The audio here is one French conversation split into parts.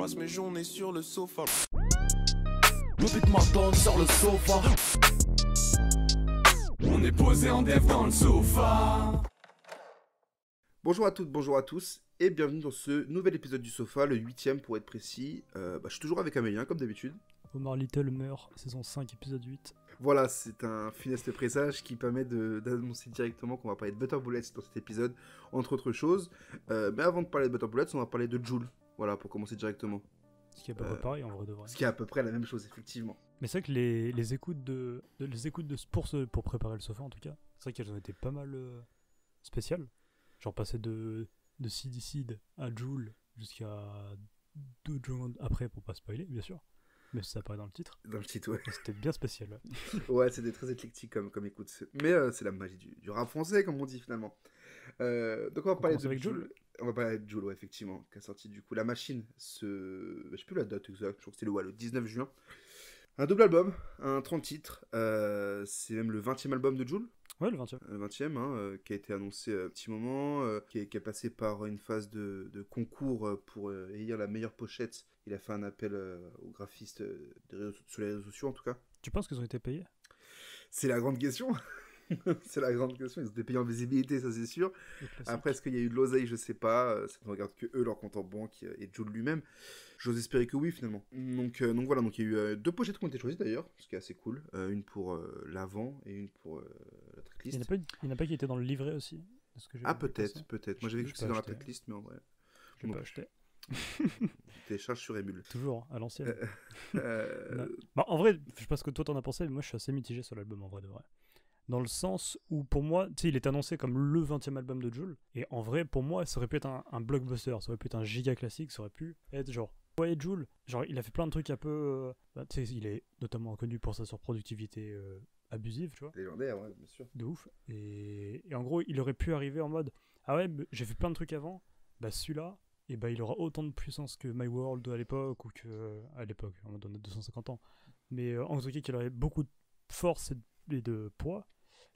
passe mes journées sur le sofa. Le beat m'attend sur le sofa. On est posé en dev dans le sofa. Bonjour à toutes, bonjour à tous, et bienvenue dans ce nouvel épisode du sofa, le 8ème pour être précis. Je suis toujours avec Amélien, comme d'habitude. Omar Little meurt, saison 5, épisode 8. Voilà, c'est un funeste présage qui permet d'annoncer directement qu'on va parler de Butter Bullets dans cet épisode, entre autres choses. Mais avant de parler de Butter Bullets, on va parler de Joule, voilà, pour commencer directement. Ce qui est à peu près pareil, en vrai de vrai. Ce qui est à peu près la même chose, effectivement. Mais c'est vrai que les écoutes pour préparer le sofa, en tout cas, c'est vrai qu'elles ont été pas mal spéciales. Genre passer de Seed à Joule jusqu'à 2 secondes après, pour pas spoiler, bien sûr. Mais ça apparaît dans le titre. Dans le titre, ouais. C'était bien spécial. Ouais, c'était très éclectique comme écoute. Mais c'est la magie du rap français, comme on dit finalement. Donc on va parler de Joule. On va parler de Joule, ouais, effectivement, qui a sorti du coup La Machine, je sais plus la date exacte, je crois que c'était le 19 juin. Un double album, un 30 titres, c'est même le 20e album de Joule. Ouais, le 20e. Le 20e, qui a été annoncé un petit moment, qui est passé par une phase de concours pour élire la meilleure pochette. Il a fait un appel aux graphistes sur les réseaux sociaux, en tout cas. Tu penses qu'ils ont été payés ? C'est la grande question. C'est la grande question. Ils ont été payés en visibilité, ça c'est sûr. Après, est-ce qu'il y a eu de l'oseille ? Je sais pas. Ça ne regarde que eux, leur compte en banque et Joule lui-même. J'ose espérer que oui, finalement. Donc voilà, donc il y a eu 2 pochettes qui ont été choisies d'ailleurs, ce qui est assez cool. Une pour l'avant et une pour la tracklist. Il n'y en a pas qui était dans le livret aussi ? Peut-être. Moi j'avais vu que c'était dans la tracklist, mais en vrai. Je l'ai pas acheté. Télécharge sur Emule. Toujours, à l'ancienne. Bah, en vrai, je sais pas ce que toi t'en as pensé, mais moi je suis assez mitigé sur l'album en vrai de vrai. Dans le sens où pour moi, tu sais, il est annoncé comme le 20e album de Joule, et en vrai pour moi ça aurait pu être un blockbuster, ça aurait pu être un giga classique, ça aurait pu être genre, ouais Joule, genre il a fait plein de trucs un peu, tu sais, il est notamment connu pour sa surproductivité abusive, tu vois. Légendaire, ouais, bien sûr. De ouf. Et en gros, il aurait pu arriver en mode, ah ouais, j'ai fait plein de trucs avant, bah celui-là, et bah il aura autant de puissance que My World à l'époque, ou que, à l'époque, en mode on a 250 ans. Mais en tout cas, qu'il aurait beaucoup de force et de poids.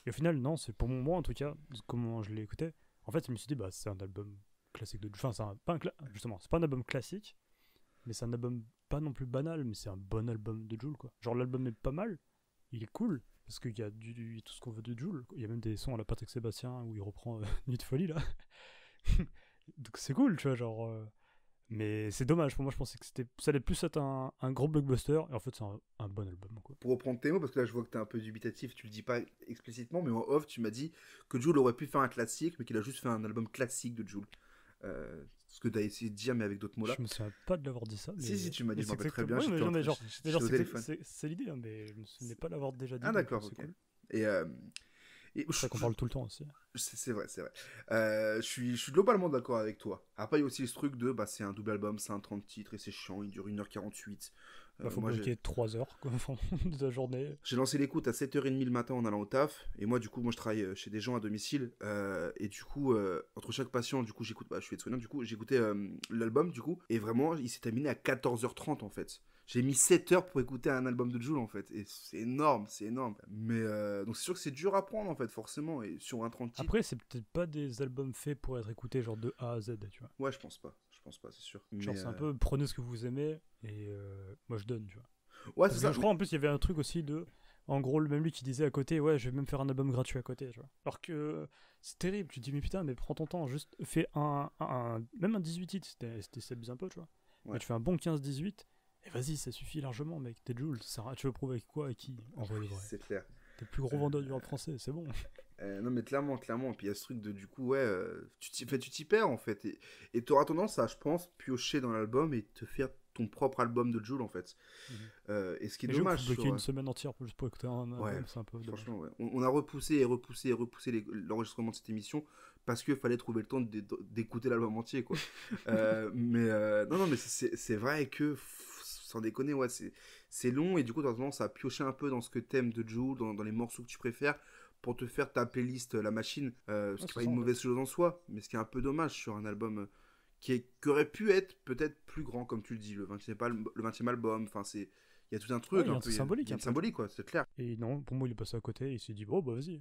Et au final, non, c'est pour moi en tout cas, comment je l'ai écouté. En fait, je me suis dit, bah c'est un album classique de. Enfin, justement, c'est pas un album classique, mais c'est un album pas non plus banal, mais c'est un bon album de Joule, quoi. Genre, l'album est pas mal, il est cool, parce qu'il y a tout ce qu'on veut de Joule. Il y a même des sons à la Patrick Sébastien où il reprend Nuit de folie, là. Donc c'est cool, tu vois, genre. Mais c'est dommage, pour moi je pensais que ça allait plus être un gros blockbuster, et en fait c'est un bon album, quoi. Pour reprendre tes mots, parce que là je vois que t'es un peu dubitatif, tu le dis pas explicitement, mais en off tu m'as dit que Joule aurait pu faire un classique, mais qu'il a juste fait un album classique de Joule. Ce que t'as essayé de dire, mais avec d'autres mots là. Je me souviens pas de l'avoir dit ça. Mais... Si, tu m'as dit, je m'en rappelle très bien. Ouais, mais genre, c'est l'idée, hein, mais je me souviens pas l'avoir déjà dit. Ah d'accord, ok. Cool. Et c'est ça qu'on parle tout le temps aussi. C'est vrai. Je suis globalement d'accord avec toi. Après, il y a aussi ce truc de, c'est un double album, c'est un 30 titres et c'est chiant, il dure 1h48. Faut bloquer 3 heures quoi, de la journée. J'ai lancé l'écoute à 7h30 le matin en allant au taf. Et moi, du coup, je travaille chez des gens à domicile. Et du coup, entre chaque patient, du coup, j'écoute, je suis aide-soignant, du coup, j'écoutais l'album, du coup. Et vraiment, il s'est terminé à 14h30 en fait. J'ai mis 7 heures pour écouter un album de Joule en fait, et c'est énorme. Mais donc c'est sûr que c'est dur à prendre en fait, forcément, et sur un 30 titres. Après, c'est peut-être pas des albums faits pour être écoutés genre de A à Z, tu vois. Ouais, je pense pas, c'est sûr. Genre c'est un peu prenez ce que vous aimez, et moi je donne, tu vois. Ouais, c'est ça. Je crois en plus il y avait un truc aussi de. En gros, même lui qui disait à côté, ouais, je vais même faire un album gratuit à côté, tu vois. Alors que c'est terrible, tu te dis, mais putain, mais prends ton temps, juste fais même un 18 titres, c'était abusé un peu, tu vois. Ouais. Mais tu fais un bon 15-18. Et vas-y, ça suffit largement, mec. T'es Joule, tu veux prouver avec quoi et qui, en vrai. C'est clair. T'es le plus gros vendeur du rap français, c'est bon. Non, mais clairement. Et puis il y a ce truc de, du coup, ouais, tu t'y perds en fait. Et t'auras tendance à, je pense, piocher dans l'album et te faire ton propre album de Joule en fait. Et ce qui est dommage. Faut bloquer une semaine entière juste pour écouter un album, c'est un peu dommage. Franchement, ouais. On a repoussé l'enregistrement de cette émission parce qu'il fallait trouver le temps d'écouter l'album entier, quoi. Non, mais c'est vrai que. Sans déconner, ouais, c'est long et du coup t'as tendance à piocher un peu dans ce que t'aimes de Joule, dans les morceaux que tu préfères pour te faire ta playlist La Machine, ce qui n'est pas une mauvaise chose en soi, mais ce qui est un peu dommage sur un album qui aurait pu être peut-être plus grand, comme tu le dis, le 20e album, enfin il y a tout un truc, il y a un symbolique, quoi, c'est clair. Et non, pour moi il est passé à côté, il s'est dit bon bah vas-y,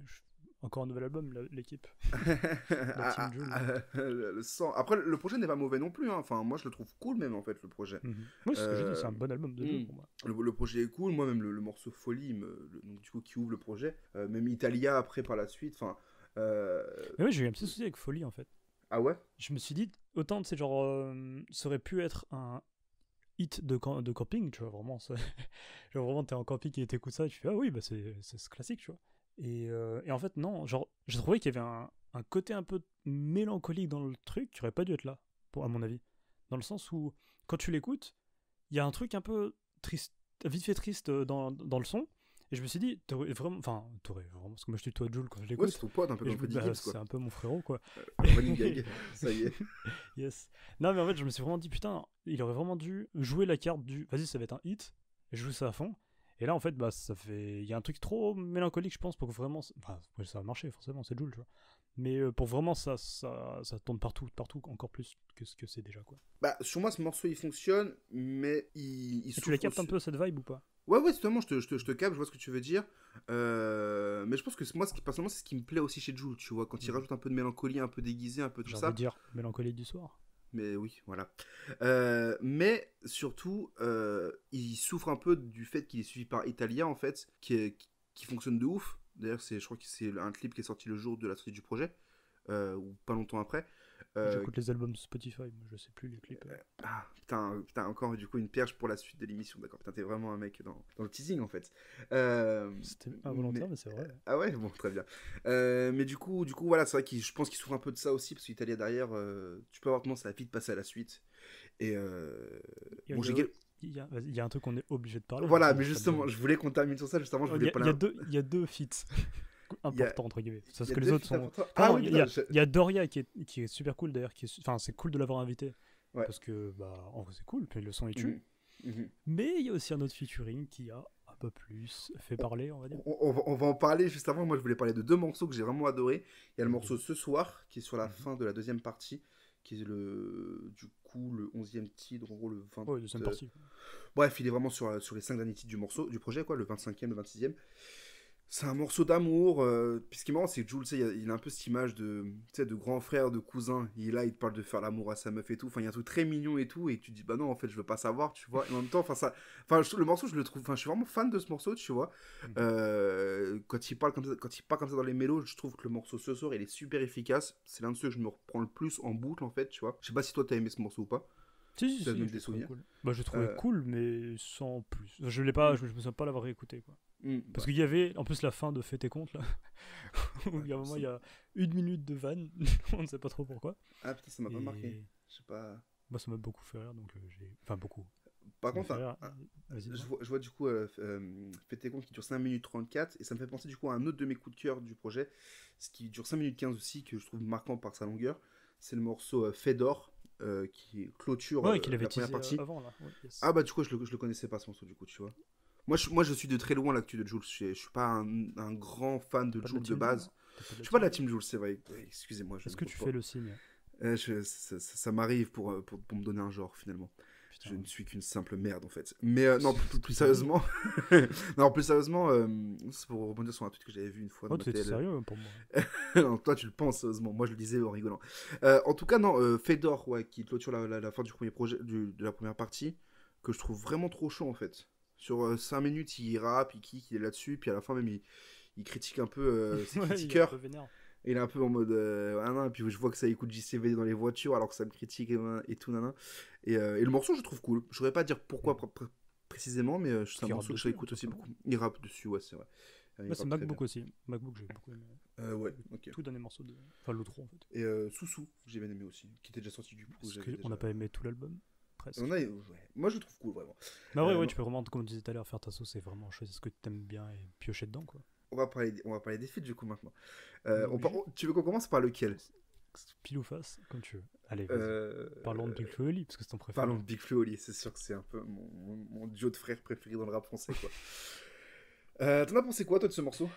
encore un nouvel album, l'équipe. Ah, Team Jul. le sang. Après, le projet n'est pas mauvais non plus, hein. Enfin, moi, je le trouve cool même, en fait, le projet. Oui, c'est ce que j'ai dit, c'est un bon album de Jul pour moi. Le projet est cool, moi même le morceau Folie, donc, du coup, qui ouvre le projet, même Italia après par la suite, enfin... Mais oui, j'ai eu un petit souci avec Folie en fait. Ah ouais? Je me suis dit, autant, tu sais, genre, ça aurait pu être un hit de camping, tu vois, vraiment. Genre, vraiment, t'es en camping et t'écoutes ça, et tu fais, ah oui, bah c'est classique, tu vois. Et en fait, non, genre, j'ai trouvé qu'il y avait un côté un peu mélancolique dans le truc qui aurait pas dû être là, à mon avis. Dans le sens où, quand tu l'écoutes, il y a un truc un peu triste, vite fait triste dans le son. Et je me suis dit, t'aurais vraiment, parce que moi je tutoie Jul quand je Ouais, l'écoute. c'est ton pote, un peu Et comme je me dis, Freddie bah, Gibbs, quoi. c'est un peu mon frérot, quoi. Running gag, ça y est. Yes. Non, mais en fait, je me suis vraiment dit, putain, il aurait vraiment dû jouer la carte du vas-y, ça va être un hit, et je joue ça à fond. Et là, en fait, bah, il y a un truc trop mélancolique, je pense, pour que vraiment. Enfin, ouais, ça va marcher, forcément, c'est Jul, tu vois. Mais pour vraiment, ça tourne partout, encore plus que ce que c'est déjà, quoi. Bah, sur moi, ce morceau, il fonctionne, mais il Et tu souffre la captes un aussi. peu cette vibe ou pas? Ouais, justement, je te capte, je vois ce que tu veux dire. Mais je pense que moi, personnellement, c'est ce qui me plaît aussi chez Jul, tu vois, quand il rajoute un peu de mélancolie, un peu déguisé, un peu tout J'ai ça. envie de dire mélancolie du soir. Mais oui, voilà. Mais surtout, il souffre un peu du fait qu'il est suivi par Italia, en fait, qui fonctionne de ouf. D'ailleurs, je crois que c'est un clip qui est sorti le jour de la sortie du projet, ou pas longtemps après. J'écoute les albums Spotify, moi je sais plus les clips. Ah, putain, encore du coup une perche pour la suite de l'émission, d'accord. Putain, t'es vraiment un mec dans le teasing, en fait. C'était involontaire, mais c'est vrai. Ah ouais, bon, très bien. Mais du coup, voilà, c'est vrai que je pense qu'il souffre un peu de ça aussi, parce qu'Italia derrière, tu peux avoir tendance à vite passer à la suite. Et bon, il y a un truc qu'on est obligé de parler. voilà, mais justement, je voulais qu'on termine sur ça, justement, je voulais pas il y a deux feats importants, entre guillemets. Parce que les autres sont... Ah non, oui, il y a Doria qui est super cool, d'ailleurs. Enfin, c'est cool de l'avoir invité. Ouais. Parce que, bah, en vrai, c'est cool, puis le son est tue. Mais il y a aussi un autre featuring qui a un peu plus fait parler, on va dire. On va en parler juste avant. Moi, je voulais parler de deux morceaux que j'ai vraiment adorés. Il y a le morceau Ce Soir, qui est sur la fin de la deuxième partie, qui est du coup le 11e titre, en gros le 20... Ouais, deuxième partie. Bref, il est vraiment sur les 5 derniers titres du projet, quoi, le 25e, le 26e. C'est un morceau d'amour. Puis ce qui est marrant, c'est que Jul, il a un peu cette image de grand frère, de cousin. Il est là, il te parle de faire l'amour à sa meuf et tout. Enfin, il y a un truc très mignon et tout. Et tu te dis, bah non, en fait, je veux pas savoir, tu vois. Et en même temps, le morceau, je le trouve. Enfin, je suis vraiment fan de ce morceau, tu vois. Quand il parle comme ça dans les mélos, je trouve que le morceau Ce Soir, il est super efficace. C'est l'un de ceux que je me reprends le plus en boucle, en fait, tu vois. Je sais pas si toi, t'as aimé ce morceau ou pas. Si, des souvenirs. Cool. Bah, je trouvais cool, mais sans plus. Je l'ai pas, je me souviens pas l'avoir écouté, quoi. Parce qu'il y avait, en plus, la fin de Fais tes comptes, là. Où il y a un moment, il y a 1 minute de vanne. On ne sait pas trop pourquoi. Ah putain, ça m'a pas marqué. Je sais pas. Moi, ça m'a beaucoup fait rire, donc j'ai. Enfin, beaucoup. Par contre, je vois du coup Fais tes comptes qui dure 5 minutes 34 et ça me fait penser du coup à un autre de mes coups de cœur du projet, ce qui dure 5 minutes 15 aussi, que je trouve marquant par sa longueur. C'est le morceau Fedor. Qui clôture la première partie. Avant, là. Ouais, yes. Ah bah du coup je le connaissais pas ce morceau du coup, tu vois. Moi je suis de très loin l'actu de Jul. Je suis pas un grand fan de Jul de base. Je suis pas de la team Jul, c'est vrai. Excusez-moi. Est-ce que tu fais le signe? Ça m'arrive pour me donner un genre finalement. Putain. Je ne suis qu'une simple merde en fait. Mais non, plus sérieusement. Non, plus sérieusement, c'est pour rebondir sur un tweet que j'avais vu une fois. Oh, tu es sérieux pour moi. Non, toi tu le penses sérieusement. Moi je le disais en rigolant. En tout cas, non, Fedor, ouais, qui clôture la fin du premier projet, de la première partie, que je trouve vraiment trop chaud en fait. Sur 5 minutes, il rappe, il kick, il est là-dessus, puis à la fin même, il critique un peu ses critiqueurs. Il est un peu en mode et puis je vois que ça écoute JCVD dans les voitures alors que ça me critique et tout nana. Et le morceau je trouve cool. Je saurais pas dire pourquoi précisément, mais c'est un morceau que j'écoute aussi beaucoup. Il rappe dessus, ouais, c'est vrai. Moi c'est MacBook aussi. MacBook j'ai beaucoup aimé. Ouais, ok. Tout dernier morceau de. Enfin le 3 en fait. Et Soussou, j'ai bien aimé aussi, qui était déjà sorti du coup. On n'a pas aimé tout l'album. Presque. Ouais. Moi je le trouve cool vraiment. Bah ouais, tu peux vraiment, comme on disait tout à l'heure, faire ta sauce, c'est vraiment choisir ce que tu aimes bien et piocher dedans quoi. On va parler des feats du coup maintenant. Tu veux qu'on commence par lequel? Pile ou face, comme tu veux. Allez, vas-y. Parlons de Big Flo et Oli, parce que c'est ton préféré. Parlons de Big Flo et Oli, c'est sûr que c'est un peu mon duo de frères préféré dans le rap français, quoi. T'en as pensé quoi, toi, de ce morceau?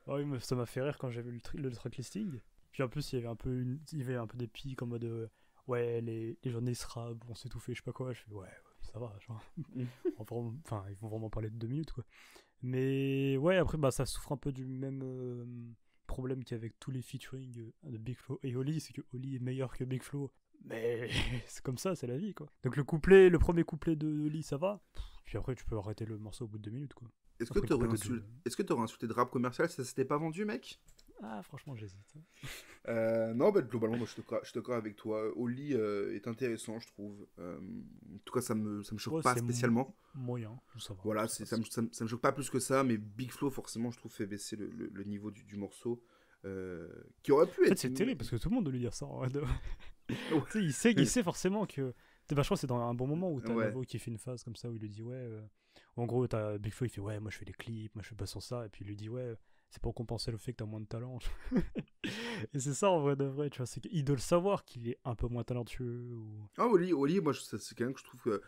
Oh, oui, ça m'a fait rire quand j'ai vu le track listing. Puis en plus, il y avait un peu des pics en mode ouais, les journalistes rap vont s'étouffer, je sais pas quoi. Je fais ouais, ça va, genre. Enfin, ils vont vraiment parler de 2 minutes, quoi. Mais ouais, après, bah, ça souffre un peu du même problème qu'il y a avec tous les featuring de Big Flo et Oli, c'est que Oli est meilleur que Big Flo. Mais c'est comme ça, c'est la vie, quoi. Donc le premier couplet de Oli, ça va. Puis après, tu peux arrêter le morceau au bout de 2 minutes, quoi. Est-ce que t'aurais insulté de rap commercial si ça s'était pas vendu, mec? Ah, franchement, j'hésite. Non, bah, globalement, moi, je suis d'accord avec toi. Oli est intéressant, je trouve. En tout cas, ça me choque Ouais, pas c'est spécialement. Moyen, ça va. Voilà, ça me choque pas plus que ça, mais Big Flo, forcément, je trouve, fait baisser le niveau du morceau. Qui aurait pu En être. fait, c'est terrible parce que tout le monde doit lui dire ça. En vrai. Ouais. Tu sais, il sait forcément que. Je crois que c'est dans un bon moment où t'as Ouais. Navo qui fait une phase comme ça où il lui dit ouais. En gros, t'as Big Flo, il fait ouais, moi je fais des clips, moi je fais pas sur ça. Et puis il lui dit ouais, c'est pour compenser le fait que t'as moins de talent. Et c'est ça en vrai de vrai, tu vois. C'est qu'il doit le savoir qu'il est un peu moins talentueux. Ou... Ah, Oli, moi, c'est quelqu'un que je trouve.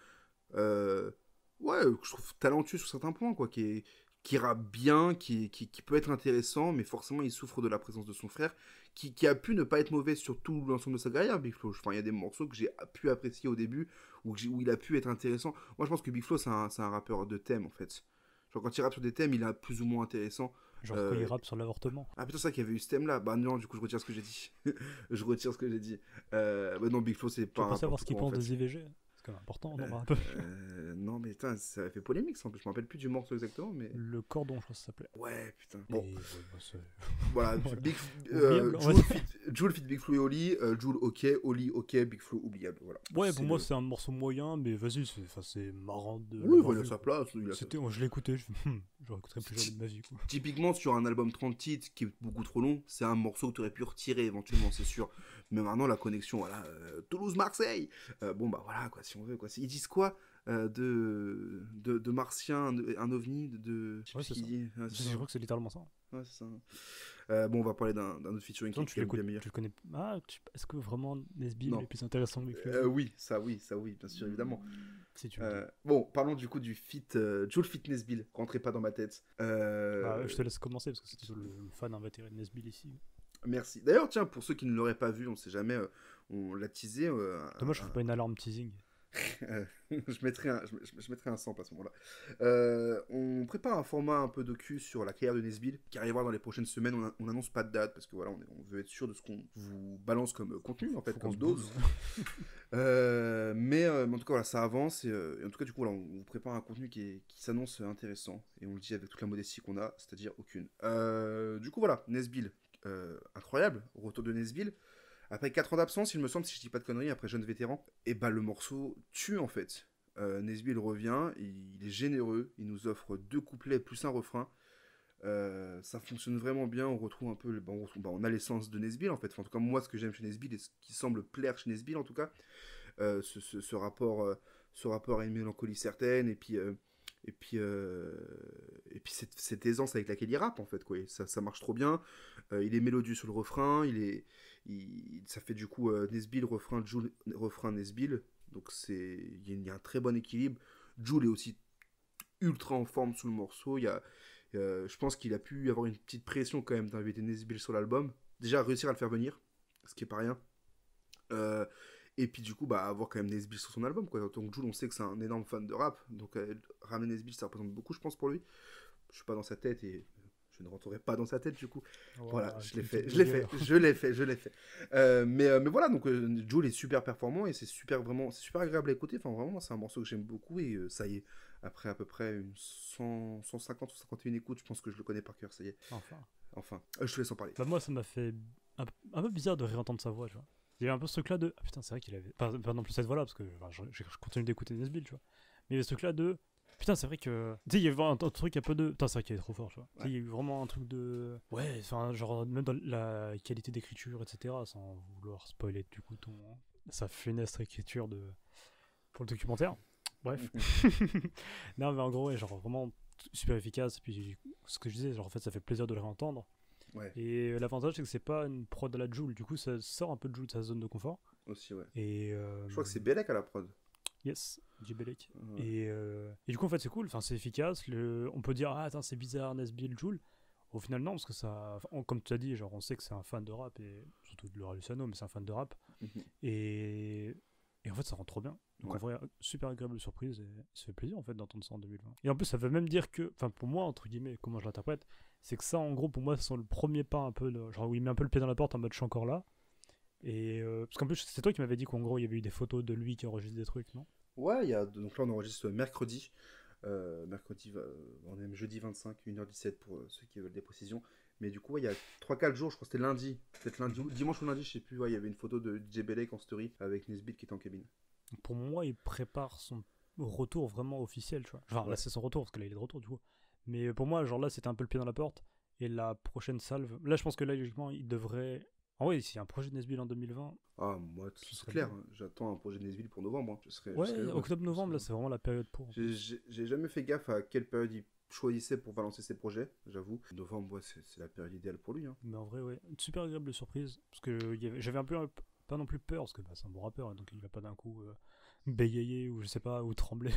Ouais, que je trouve talentueux sur certains points, quoi. Qui rappe bien, qui peut être intéressant, mais forcément, il souffre de la présence de son frère, qui a pu ne pas être mauvais sur tout l'ensemble de sa carrière, Big Flo. Enfin, il y a des morceaux que j'ai pu apprécier au début, où il a pu être intéressant. Moi, je pense que Big Flo, c'est un rappeur de thème, en fait. Genre, quand il rappe sur des thèmes, il est plus ou moins intéressant. Genre quand il rappe sur l'avortement. Ah putain, c'est ça qu'il y avait eu ce thème-là. Bah non, du coup, je retire ce que j'ai dit. Je retire ce que j'ai dit. Bah non, Big Flo, c'est Tu veux pas pas savoir ce n'importe qu'il quoi, en pense fait. des IVG? C'est quand même important dans le rap. Non, mais putain, ça a fait polémique, ça. Je me rappelle plus du morceau exactement, mais... Le cordon, je crois que ça s'appelait. Ouais, putain. Bon, Et, ouais, bah, c'est- voilà. Voilà. Big, Oubliable, on va Jul fit Big Flo et Oli. Jul, ok. Oli, ok. Big Flo, oubliable. Voilà. Ouais, C'est pour moi, le- c'est un morceau moyen, mais vas-y, c'est marrant de. Oui, l'avoir voilà, vu, sa quoi. place. Je l'ai écouté, je j'aurais écouté plus jamais de ma vie, quoi. Typiquement, sur un album 30 titres qui est beaucoup trop long, c'est un morceau que tu aurais pu retirer éventuellement, c'est sûr. Mais maintenant, la connexion, voilà, Toulouse-Marseille. Bon, bah voilà, quoi, si on veut, quoi. Ils disent quoi de Martien, un ovni, je sais Ouais, plus ce c'est qu'il ça. dit. Ouais, c'est Je ça. crois que c'est littéralement ça. Ouais, c'est ça. Bon, on va parler d'un autre featuring qui Attends, est quand même bien meilleur. tu le connais. Ah, est-ce que vraiment Nesbill Non. est plus intéressant que Big Flo? Oui, ça, bien sûr, évidemment. Si tu me dis. Bon, parlons du coup du feat Jul Fitness Bill. Rentrez pas dans ma tête. Bah, je te laisse commencer parce que c'est le fan invétéré de Nesbill ici. Merci. D'ailleurs, tiens, pour ceux qui ne l'auraient pas vu, on sait jamais, on l'a teasé. Dommage, je fais pas une alarme teasing. je mettrai un sample à ce moment-là. On prépare un format un peu docu sur la carrière de Nesbill qui arrivera dans les prochaines semaines. On annonce pas de date parce que voilà, on veut être sûr de ce qu'on vous balance comme contenu en fait, Faut qu'on comme se dose. bouge. Mais en tout cas, voilà, ça avance et en tout cas, du coup, voilà, on vous prépare un contenu qui s'annonce intéressant et on le dit avec toute la modestie qu'on a, c'est-à-dire aucune. Du coup, voilà, Nesbill, incroyable, retour de Nesbill. Après 4 ans d'absence, il me semble, si je dis pas de conneries, après Jeune Vétéran, et bah le morceau tue en fait. Nesbill revient, il est généreux, il nous offre 2 couplets plus un refrain. Ça fonctionne vraiment bien, on retrouve un peu, on a l'essence de Nesbill en fait. Enfin, en tout cas, moi, ce que j'aime chez Nesbill et ce qui semble plaire chez Nesbill en tout cas, ce rapport à une mélancolie certaine et puis cette aisance avec laquelle il rappe en fait quoi. Et ça marche trop bien. Il est mélodieux sur le refrain, ça fait du coup Nesbill refrain Jul refrain Nesbill. Donc il y a un très bon équilibre. Jul est aussi ultra en forme sous le morceau. Je pense qu'il a pu avoir une petite pression quand même d'inviter Nesbill sur l'album. Déjà réussir à le faire venir, ce qui est pas rien. Et puis du coup, avoir quand même Nesbill sur son album, quoi. Donc Jul, on sait que c'est un énorme fan de rap, donc ramener Nesbill, ça représente beaucoup, je pense, pour lui. Je suis pas dans sa tête et je ne rentrerai pas dans sa tête, du coup. Voilà, je l'ai fait. Mais voilà, donc Jul est super performant et c'est super agréable à écouter. Enfin, vraiment, c'est un morceau que j'aime beaucoup et ça y est, après à peu près une 150 ou 51 écoutes, je pense que je le connais par cœur, ça y est. Enfin, je te laisse en parler. Bah, moi, ça m'a fait un peu bizarre de réentendre sa voix, tu vois. Il y avait un peu ce truc-là de. Ah putain, c'est vrai qu'il avait. Pas non plus cette voix-là, parce que je continue d'écouter Nesbill, tu vois. Mais il y avait ce truc-là de. Putain, c'est vrai que. Tu sais, il y avait un truc un peu de. Putain, c'est vrai qu'il est trop fort, tu vois. Ouais. Il y a eu vraiment un truc de. Ouais, enfin, genre, même dans la qualité d'écriture, etc., sans vouloir spoiler du coup sa funeste écriture pour le documentaire. Bref. Non, mais en gros, ouais, genre, vraiment super efficace. Et puis, ce que je disais, genre, en fait, ça fait plaisir de le réentendre. Ouais. Et l'avantage, c'est que c'est pas une prod à la Jul, du coup, ça sort un peu de Jul de sa zone de confort. Aussi, ouais. Et je crois que c'est Belek à la prod. Yes, J. Belek. Ouais. Et du coup, en fait, c'est cool, enfin, c'est efficace. On peut dire, ah, attends, c'est bizarre, Nesbill, Jul. Au final, non, parce que ça. Comme tu as dit, genre, on sait que c'est un fan de rap, et surtout de Laura Luciano, mais c'est un fan de rap. Mm-hmm. Et en fait, fait, ça rend trop bien. Donc, Ouais. en vrai, super agréable surprise et ça fait plaisir, en fait, d'entendre ça en 2020. Et en plus, ça veut même dire que, enfin, pour moi, entre guillemets, comment je l'interprète, c'est que ça, en gros, pour moi, c'est le premier pas un peu, genre, où il met un peu le pied dans la porte en mode je suis encore là. Et parce qu'en plus, c'est toi qui m'avais dit qu'en gros, il y avait eu des photos de lui qui enregistre des trucs, non? Ouais, donc là on enregistre mercredi. On est même jeudi 25, 1h17 pour ceux qui veulent des précisions. Mais du coup, ouais, il y a 3-4 jours, je crois que c'était lundi. Peut-être lundi ou dimanche ou lundi, je sais plus. Ouais, il y avait une photo de DJ Belek en story avec Nesbitt qui était en cabine. Donc, pour moi, il prépare son retour vraiment officiel, tu vois. Genre, là, Ouais. c'est son retour, parce que là, il est de retour, du coup. Mais pour moi, genre là, c'était un peu le pied dans la porte. Et la prochaine salve. Là, je pense que là, logiquement, il devrait. Ah oui, s'il y a un projet de Nesbitt en 2020. Ah, moi, Ce c'est serait clair. bien. Hein. J'attends un projet de Nesbitt pour novembre. Hein. Je Ouais, serais heureux. octobre-novembre, là, Je serais c'est vraiment la période pour. heureux. J'ai jamais fait gaffe à quelle période il choisissait pour balancer ses projets, j'avoue. Novembre, ouais, c'est la période idéale pour lui. Hein. Mais en vrai, ouais, une super agréable surprise. Parce que j'avais un peu, pas non plus peur, parce que bah, c'est un bon rappeur, hein, donc il va pas d'un coup bégayer ou je sais pas, ou trembler.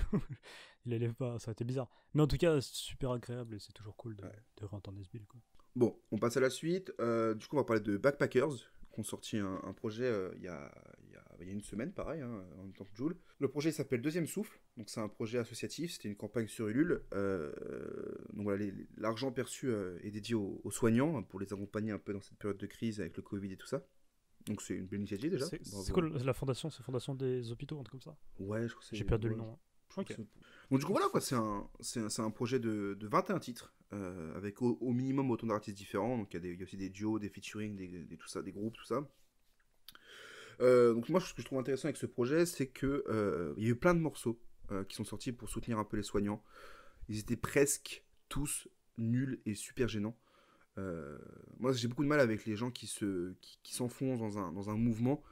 Il élève pas, ça a été bizarre. Mais en tout cas, c'est super agréable et c'est toujours cool Ouais. de réentendre Nesbitt, quoi. Bon, on passe à la suite. Du coup, on va parler de Backpackers, qui ont sorti un projet il y a une semaine, pareil, hein, en même temps que Jul. Le projet il s'appelle Deuxième Souffle, donc c'est un projet associatif, c'était une campagne sur Ulule. Donc voilà, l'argent perçu est dédié aux soignants, hein, pour les accompagner un peu dans cette période de crise avec le Covid et tout ça. Donc c'est une belle initiative déjà. C'est Bravo. quoi la fondation? C'est Fondation des hôpitaux, un truc comme ça? Ouais, je crois que c'est... J'ai perdu le ouais. nom. Hein. Je crois que Ok. c'est- Donc du coup voilà quoi, c'est un projet de 21 titres, avec au minimum autant d'artistes différents, donc il y a aussi des duos, des featuring, tout ça, des groupes, tout ça. Donc moi ce que je trouve intéressant avec ce projet, c'est que il y a eu plein de morceaux qui sont sortis pour soutenir un peu les soignants. Ils étaient presque tous nuls et super gênants. Moi j'ai beaucoup de mal avec les gens qui s'enfoncent dans un mouvement.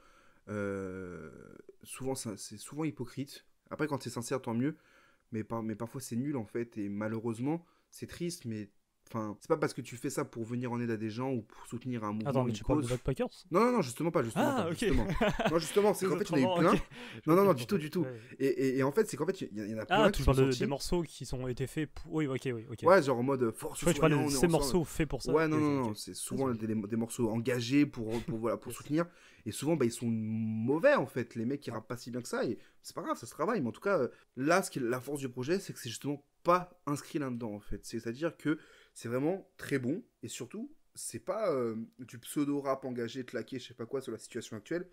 Souvent c'est souvent hypocrite. Après quand c'est sincère tant mieux, mais parfois c'est nul en fait, et malheureusement c'est triste, mais enfin c'est pas parce que tu fais ça pour venir en aide à des gens ou pour soutenir un mouvement, Attends, mais une tu parles de cause. Backpackers? Non, justement pas, Ah, pas, ok. justement. Non, justement, c'est qu'en fait, il y en a eu Autrement, plein. ok. Non, Ok, du je tout, du tout. ouais. Et en fait, c'est qu'en fait, il y en a plein Ah, qui tu sont parles sortis. des morceaux qui ont été faits pour. Oui, ok, oui, ok. Ouais, genre en mode force Je crois que tu parlais soignants, de on est ces ensemble. morceaux faits pour ça. Ouais, Ok, non, ok. c'est souvent Vas-y. des morceaux engagés pour voilà, pour Yes. soutenir. Et souvent, bah, ils sont mauvais en fait. Les mecs, ils rappent pas si bien que ça. Et c'est pas grave, ça se travaille. Mais en tout cas, là, ce qui est la force du projet, c'est que c'est justement pas inscrit là-dedans en fait. C'est-à-dire que c'est vraiment très bon. Et surtout, c'est pas du pseudo-rap engagé, claqué, je sais pas quoi, sur la situation actuelle.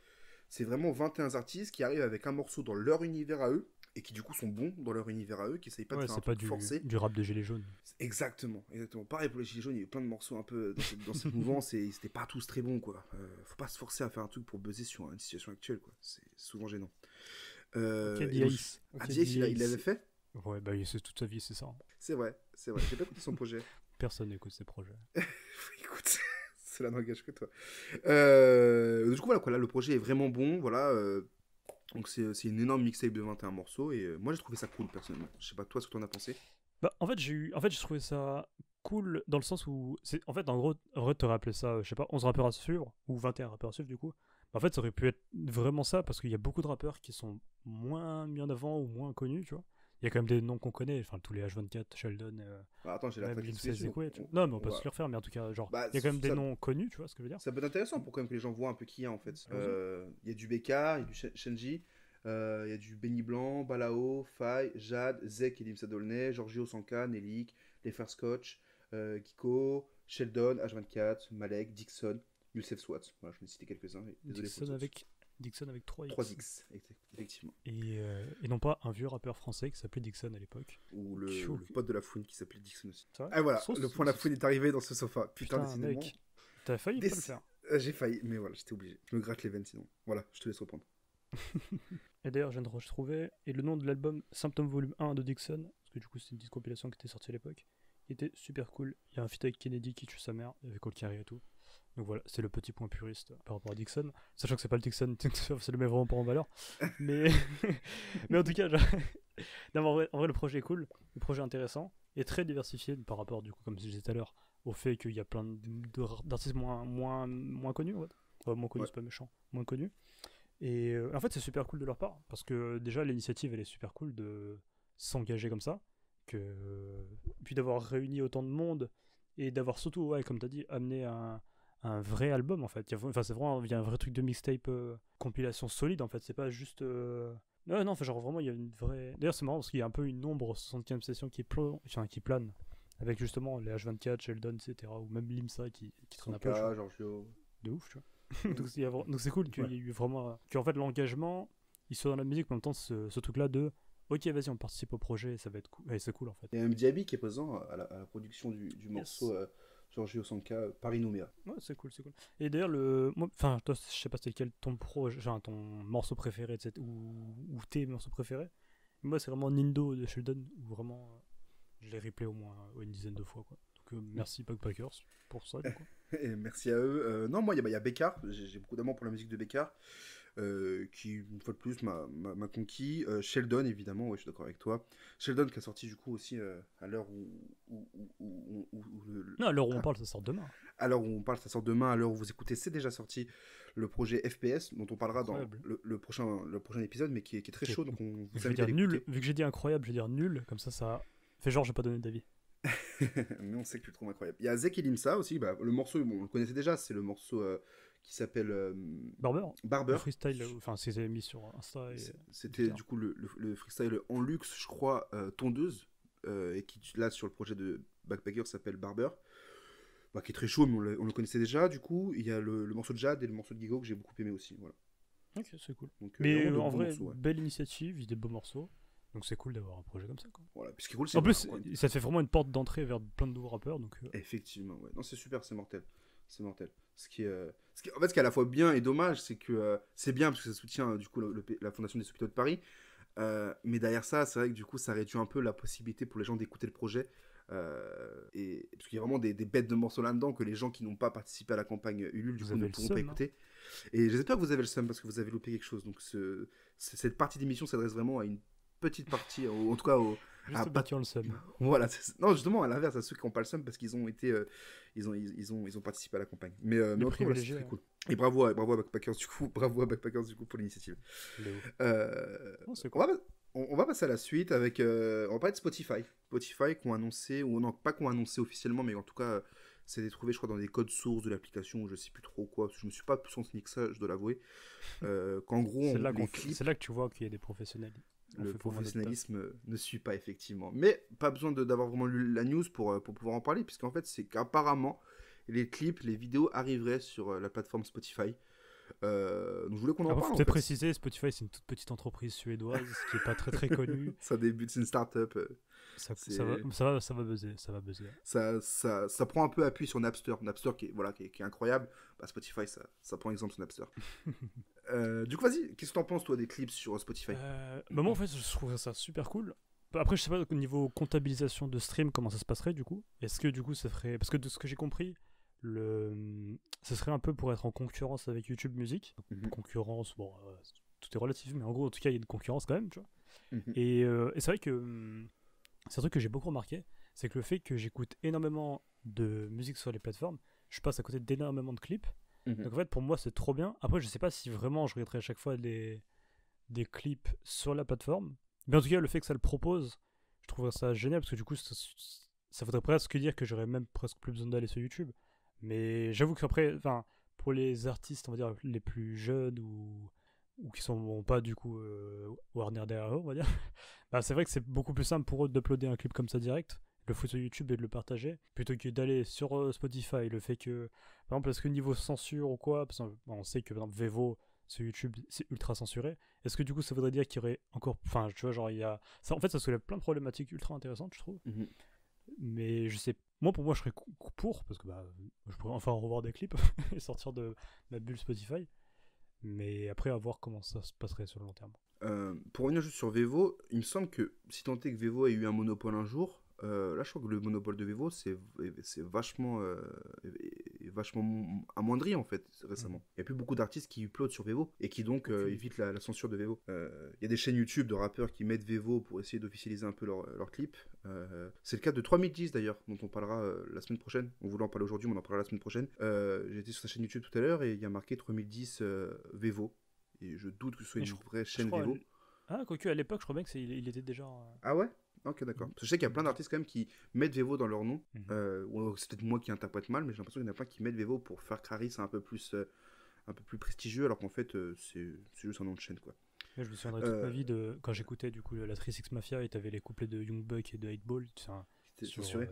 C'est vraiment 21 artistes qui arrivent avec un morceau dans leur univers à eux, et qui du coup sont bons dans leur univers à eux, qui essayent pas de Ouais, faire un c'est pas truc forcé. du rap de Gilets jaunes. Exactement. Pareil pour les Gilets jaunes, il y a eu plein de morceaux un peu dans cette mouvance, et c'était pas tous très bons, quoi. Faut pas se forcer à faire un truc pour buzzer sur une situation actuelle, quoi. C'est souvent gênant. Ok, et donc- D.I.C. Ah, D.I.C., il l'avait fait. Ouais, bah c'est toute sa vie, c'est ça. C'est vrai. J'ai pas écouté son projet. Personne n'écoute ses projets. Écoute, cela n'engage que toi. Du coup, voilà, quoi, là, le projet est vraiment bon, voilà. Donc, c'est une énorme mixtape de 21 morceaux, et moi, j'ai trouvé ça cool, personnellement. Je sais pas, toi, ce que t'en as pensé. Bah, en fait, j'ai trouvé ça cool dans le sens où. En fait, en gros, t'aurais appelé ça, je sais pas, 11 rappeurs à suivre, ou 21 rappeurs à suivre, du coup. En fait, ça aurait pu être vraiment ça, parce qu'il y a beaucoup de rappeurs qui sont moins mis en avant ou moins connus, tu vois. Il y a quand même des noms qu'on connaît, enfin, tous les H24, Sheldon, Bah, attends, j'ai la même track Lil sous les yeux, Zekwe, tu on- vois. Non, mais on peut va- se le refaire, mais en tout cas, genre, Bah, il y a quand même des ça- noms connus, tu vois ce que je veux dire. Ça peut être intéressant pour quand même que les gens voient un peu qui il y a en fait. Vas-y. Il y a du BK, il y a du Shenji, il y a du Benny Blanc, Balao, Faye, Jade, Zek et Limsa Dolnay, Giorgio Sanka, Nelik, Les Frères Scotch, Kiko, Sheldon, H24, Malek, Dixon, Youssef Swat. Voilà, je vais citer quelques-uns. Désolé pour Dixon avec 3X. 3X, effectivement. Et non pas un vieux rappeur français qui s'appelait Dixon à l'époque. Ou Chaud. le pote de la fouine qui s'appelait Dixon aussi. C'est vrai. Ah voilà, Sauce, le point de la sauce. fouine est arrivé dans ce sofa. Putain, Putain, décidément. mec, t'as failli pas le faire. J'ai failli, mais voilà, j'étais obligé. Je me gratte les veines sinon. Voilà, je te laisse reprendre. Et d'ailleurs, je viens de retrouver. Et le nom de l'album Symptôme Volume 1 de Dixon, parce que du coup, c'est une disque compilation qui était sortie à l'époque, il était super cool. Il y a un feat avec Kennedy qui tue sa mère, avec All Carré et tout. Donc voilà, c'est le petit point puriste par rapport à Dixon. Sachant que c'est pas le Dixon, c'est le met vraiment pas en valeur. Mais, mais en tout cas, non, mais en vrai, le projet est cool, le projet est intéressant, et très diversifié par rapport, du coup, comme je disais tout à l'heure, au fait qu'il y a plein d'artistes moins connus, ouais. Moins connus, Ouais. c'est pas méchant, moins connus. Et en fait, c'est super cool de leur part, parce que déjà, l'initiative, elle est super cool de s'engager comme ça, puis d'avoir réuni autant de monde, et d'avoir surtout, ouais, comme tu as dit, amené un un vrai album en fait. Enfin, c'est vraiment, il y a un vrai truc de mixtape, compilation solide en fait. C'est pas juste. Non, enfin, genre vraiment, il y a une vraie. D'ailleurs, c'est marrant parce qu'il y a un peu une ombre 60e session qui plane. Avec justement les H24, Sheldon, etc. Ou même Limsa qui traîne un peu. Sonka, Giorgio. De ouf, tu vois. Donc c'est cool qu'il y ait eu vraiment. Qu'en fait, l'engagement, il soit dans la musique, mais en même temps, ce truc-là de. Ok, vas-y, on participe au projet, ça va être cool. Et c'est cool en fait. Il y a même Diaby qui est présent à la production du morceau Giorgio Sonka, Paris Nouméa. Ouais, c'est cool. Et d'ailleurs, enfin, toi, je sais pas c'est quel ton ton morceau préféré, ou tes morceaux préférés. Moi, c'est vraiment Nindo de Sheldon, où vraiment, je l'ai replay au moins une dizaine de fois, quoi. Donc, merci Backpackers pour ça, du coup. Et merci à eux. Non, moi, il y a Bécard. J'ai beaucoup d'amour pour la musique de Bécard. Qui, une fois de plus, m'a conquis. Sheldon, évidemment, ouais, je suis d'accord avec toi. Sheldon qui a sorti, du coup, aussi à l'heure Non, à l'heure où on parle, ça sort demain. À l'heure où on parle, ça sort demain. À l'heure où vous écoutez, c'est déjà sorti le projet FPS, dont on parlera Incroyable. dans le prochain épisode, mais qui est très chaud. Donc, on vous Je vais invite à dire l'écouter. nul, vu que j'ai dit incroyable, je vais dire nul, comme ça fait genre, j'ai pas donné d'avis. Mais on sait que tu le trouves incroyable. Il y a Zek et Limsa aussi. Bah, le morceau, bon, on le connaissait déjà, c'est le morceau qui s'appelle Barber. Le freestyle, enfin, c'est mis sur Insta. C'était du coup le freestyle en luxe, je crois, tondeuse, et qui là sur le projet de Backpacker s'appelle Barber. Bah, qui est très chaud, mais on le connaissait déjà. Du coup, il y a le morceau de Jade et le morceau de Gigo que j'ai beaucoup aimé aussi. Voilà. Ok, c'est cool. Donc, mais vraiment de en bons vrai, morceaux, ouais. belle initiative, il y a des beaux morceaux. Donc c'est cool d'avoir un projet comme ça, quoi. Voilà. Puis ce qui est cool, c'est En plus, ça te fait vraiment une porte d'entrée vers plein de nouveaux rappeurs. Donc, effectivement, ouais. Non, c'est super, c'est mortel. C'est mortel. En fait, ce qui est à la fois bien et dommage, c'est que c'est bien parce que ça soutient du coup la fondation des hôpitaux de Paris. Mais derrière ça, c'est vrai que du coup, ça réduit un peu la possibilité pour les gens d'écouter le projet. Et parce qu'il y a vraiment des bêtes de morceaux là-dedans que les gens qui n'ont pas participé à la campagne Ulule du coup ne pourront pas écouter. Et j'espère que vous avez le seum parce que vous avez loupé quelque chose. Donc cette partie d'émission s'adresse vraiment à une petite partie, en tout cas juste battu le seum. Voilà, non, justement à l'inverse, à ceux qui n'ont pas le seum parce qu'ils ont été ils ont participé à la campagne. Mais en tout cas, voilà, c'est très cool. Et bravo à Backpackers du coup, pour l'initiative. C'est cool. On va passer à la suite avec on va parler de Spotify qui ont annoncé, ou non, pas qu'on a annoncé officiellement, mais en tout cas c'est trouvé, je crois, dans des codes sources de l'application, je sais plus trop quoi, parce que je me suis pas plus renseigné que ça, je dois l'avouer. Qu'en gros, c'est là que tu vois qu'il y a des professionnels. Le professionnalisme ne suit pas, effectivement. Mais pas besoin d'avoir vraiment lu la news pour pouvoir en parler, puisqu'en fait, c'est qu'apparemment, les clips, les vidéos arriveraient sur la plateforme Spotify. Donc je voulais qu'on en parle. Faut peut-être préciser, Spotify, c'est une toute petite entreprise suédoise qui est pas très très connue. Ça débute, c'est une start-up. Ça va buzzer. Ça prend un peu appui sur Napster qui est incroyable. Bah, Spotify, ça prend exemple sur Napster. Du coup, vas-y, qu'est-ce que t'en penses toi des clips sur Spotify? Moi en fait, je trouverais ça super cool. Après, je sais pas au niveau comptabilisation de stream comment ça se passerait du coup. Est-ce que du coup ça ferait, parce que de ce que j'ai compris, ça serait un peu pour être en concurrence avec YouTube Music. Concurrence, bon, tout est relatif, mais en gros, en tout cas, il y a une concurrence quand même, tu vois. Et c'est vrai que c'est un truc que j'ai beaucoup remarqué, c'est que le fait que j'écoute énormément de musique sur les plateformes, je passe à côté d'énormément de clips. Donc en fait, pour moi, c'est trop bien. Après, je sais pas si vraiment je regarderai à chaque fois des clips sur la plateforme. Mais en tout cas, le fait que ça le propose, je trouverais ça génial, parce que du coup, ça voudrait presque dire que j'aurais même presque plus besoin d'aller sur YouTube. Mais j'avoue qu'après, pour les artistes, on va dire, les plus jeunes ou qui sont pas du coup Warner derrière eux, on va dire, c'est vrai que c'est beaucoup plus simple pour eux d'uploader un clip comme ça direct, le foutre sur YouTube et de le partager, plutôt que d'aller sur Spotify. Le fait que, par exemple, est-ce que niveau censure ou quoi, parce qu'on sait que par exemple Vevo sur YouTube c'est ultra censuré, est-ce que du coup ça voudrait dire qu'il y aurait encore, tu vois, genre il y a ça, en fait ça soulève plein de problématiques ultra intéressantes, je trouve. Mais je sais, pour moi je serais pour, parce que je pourrais enfin revoir des clips et sortir de ma bulle Spotify. Mais après, à voir comment ça se passerait sur le long terme. Pour revenir juste sur Vevo, il me semble que si tant est que Vevo ait eu un monopole un jour, là je crois que le monopole de Vevo c'est vachement amoindri en fait récemment. Il n'y a plus beaucoup d'artistes qui uploadent sur Vevo et qui donc évitent la censure de Vevo. Il y a des chaînes YouTube de rappeurs qui mettent Vevo pour essayer d'officialiser un peu leurs clips. C'est le cas de 3010 d'ailleurs, dont on parlera la semaine prochaine. On voulait en parler aujourd'hui, mais on en parlera la semaine prochaine. J'ai été sur sa chaîne YouTube tout à l'heure et il y a marqué 3010 Vevo. Et je doute que ce soit une vraie chaîne Vevo. Ah, quoique à l'époque, je crois bien qu'il était déjà. Ah ouais? Ok, d'accord. Parce que je sais qu'il y a plein d'artistes quand même qui mettent Vevo dans leur nom. Mhm. Ou c'est peut-être moi qui interprète mal, mais j'ai l'impression qu'il y en a plein qui mettent Vevo pour faire Caris un peu plus prestigieux, alors qu'en fait, c'est juste un nom de chaîne, quoi. Ouais, je me souviendrai toute ma vie de quand j'écoutais du coup la 36 Mafia et t'avais les couplets de Young Buck et de 8 Ball. C'était Sur, censuré.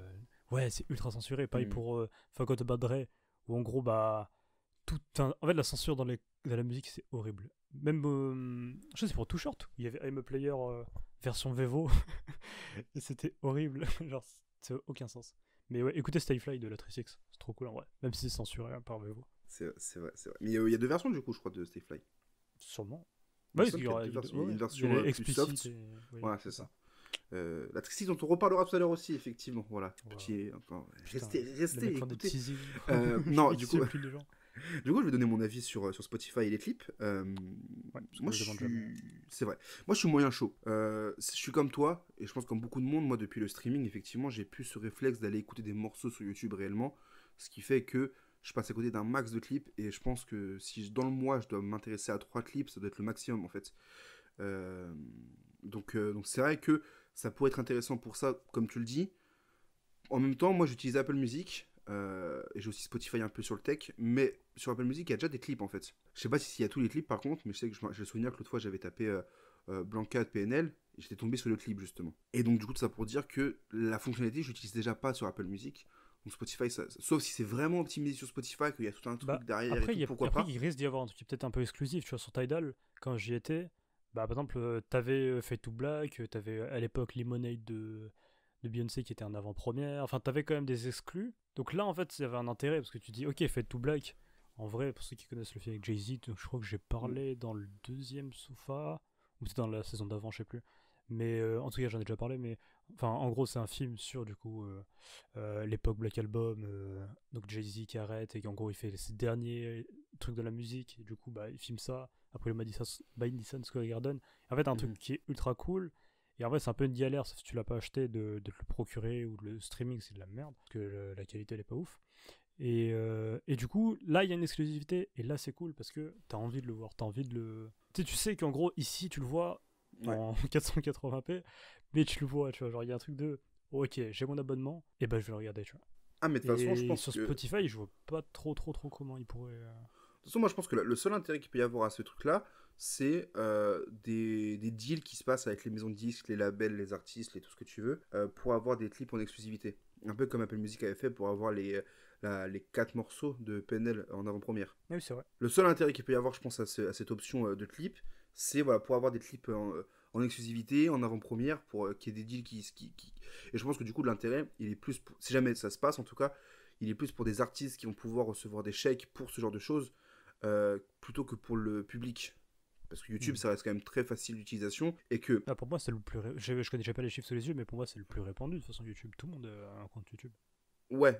ouais, c'est ultra censuré. Pareil Mhm. pour Forgot About Dre, où en gros, bah, en fait, la censure dans la musique, c'est horrible. Même, je sais, c'est pour Too Short, où il y avait I'm a Player version Vevo, et c'était horrible. Genre, ça n'a aucun sens. Mais ouais, écoutez Stay Fly de la 36, c'est trop cool en vrai. Même si c'est censuré hein, par Vevo. C'est vrai, c'est vrai. Mais il y a deux versions, du coup, je crois, de Stay Fly. Sûrement. Il me Ouais, semble qu'il y a deux versions. Il y a une il y a version les plus soft. explicit. Oui, Ouais, c'est ça. La Trixie dont on reparlera tout à l'heure aussi, effectivement. Voilà. Wow. Petit. Encore. Putain, Restez, les mecs font des écoutez. teasings. Non, Ils du coup, insultent les gens. du coup, je vais donner mon avis sur Spotify et les clips. Ouais, parce que Moi, je je demande suis. jamais. C'est vrai. Moi, je suis moyen chaud. Je suis comme toi, et je pense comme beaucoup de monde, moi, depuis le streaming, effectivement, j'ai plus ce réflexe d'aller écouter des morceaux sur YouTube réellement. Ce qui fait que je passe à côté d'un max de clips, et je pense que si dans le mois, je dois m'intéresser à 3 clips, ça doit être le maximum, en fait. Euh, donc c'est vrai que ça pourrait être intéressant pour ça, comme tu le dis. En même temps, moi j'utilise Apple Music et j'ai aussi Spotify un peu sur le tech, mais sur Apple Music il y a déjà des clips en fait. Je sais pas s'il y a tous les clips par contre, mais je sais que j'ai le souvenir que l'autre fois j'avais tapé Blanca de PNL et j'étais tombé sur le clip justement. Et donc du coup, tout ça pour dire que la fonctionnalité je l'utilise déjà pas sur Apple Music. Donc Spotify, sauf si c'est vraiment optimisé sur Spotify, qu'il y a tout un Bah, truc derrière et après, tout, pourquoi après, pas. il risque d'y avoir un truc qui est peut-être un peu exclusif. Tu vois, sur Tidal, quand j'y étais, bah, par exemple, t'avais Fade to Black, t'avais à l'époque Lemonade de Beyoncé qui était en avant-première. Enfin, t'avais quand même des exclus. Donc là, en fait, ça avait un intérêt parce que tu dis, ok, Fade to Black. En vrai, pour ceux qui connaissent le film avec Jay-Z, donc je crois que j'ai Mm. parlé dans le deuxième sofa, ou c'était dans la saison d'avant, je sais plus. Mais en tout cas, j'en ai déjà parlé. Mais enfin, en gros, c'est un film sur du coup l'époque Black Album, donc Jay-Z qui arrête et qu'en gros il fait ses derniers trucs de la musique. Et du coup, bah, il filme ça après le Madison Square Garden. En fait, un truc Mhm. qui est ultra cool. Et en vrai, c'est un peu une galère, sauf si tu l'as pas acheté, de te le procurer ou le streaming, c'est de la merde, parce que la qualité elle est pas ouf. Et du coup, là, il y a une exclusivité, et là, c'est cool parce que t'as envie de le voir, t'as envie de le. Tu sais qu'en gros, ici, tu le vois Ouais. en 480p, mais tu le vois, tu vois, genre, il y a un truc de. Ok, j'ai mon abonnement, et ben je vais le regarder, tu vois. Ah mais de toute façon, je Et pense sur que Spotify, je vois pas trop comment il pourrait. de toute façon, moi je pense que le seul intérêt qu'il peut y avoir à ce truc-là, c'est des deals qui se passent avec les maisons de disques, les labels, les artistes, tout ce que tu veux, pour avoir des clips en exclusivité. Un peu comme Apple Music avait fait pour avoir les 4 morceaux de PNL en avant-première. Ah oui, c'est vrai. Le seul intérêt qu'il peut y avoir, je pense, à cette option de clip, c'est voilà, pour avoir des clips en exclusivité, en avant-première, pour qu'il y ait des deals qui. Et je pense que du coup, l'intérêt, il est plus. Si jamais ça se passe, en tout cas, il est plus pour des artistes qui vont pouvoir recevoir des chèques pour ce genre de choses, plutôt que pour le public. Parce que YouTube, Hmm. ça reste quand même très facile d'utilisation, et que. Ah, pour moi, c'est le plus. Je connais pas les chiffres sous les yeux, mais pour moi, c'est le plus répandu de toute façon YouTube. Tout le monde a un compte YouTube. Ouais,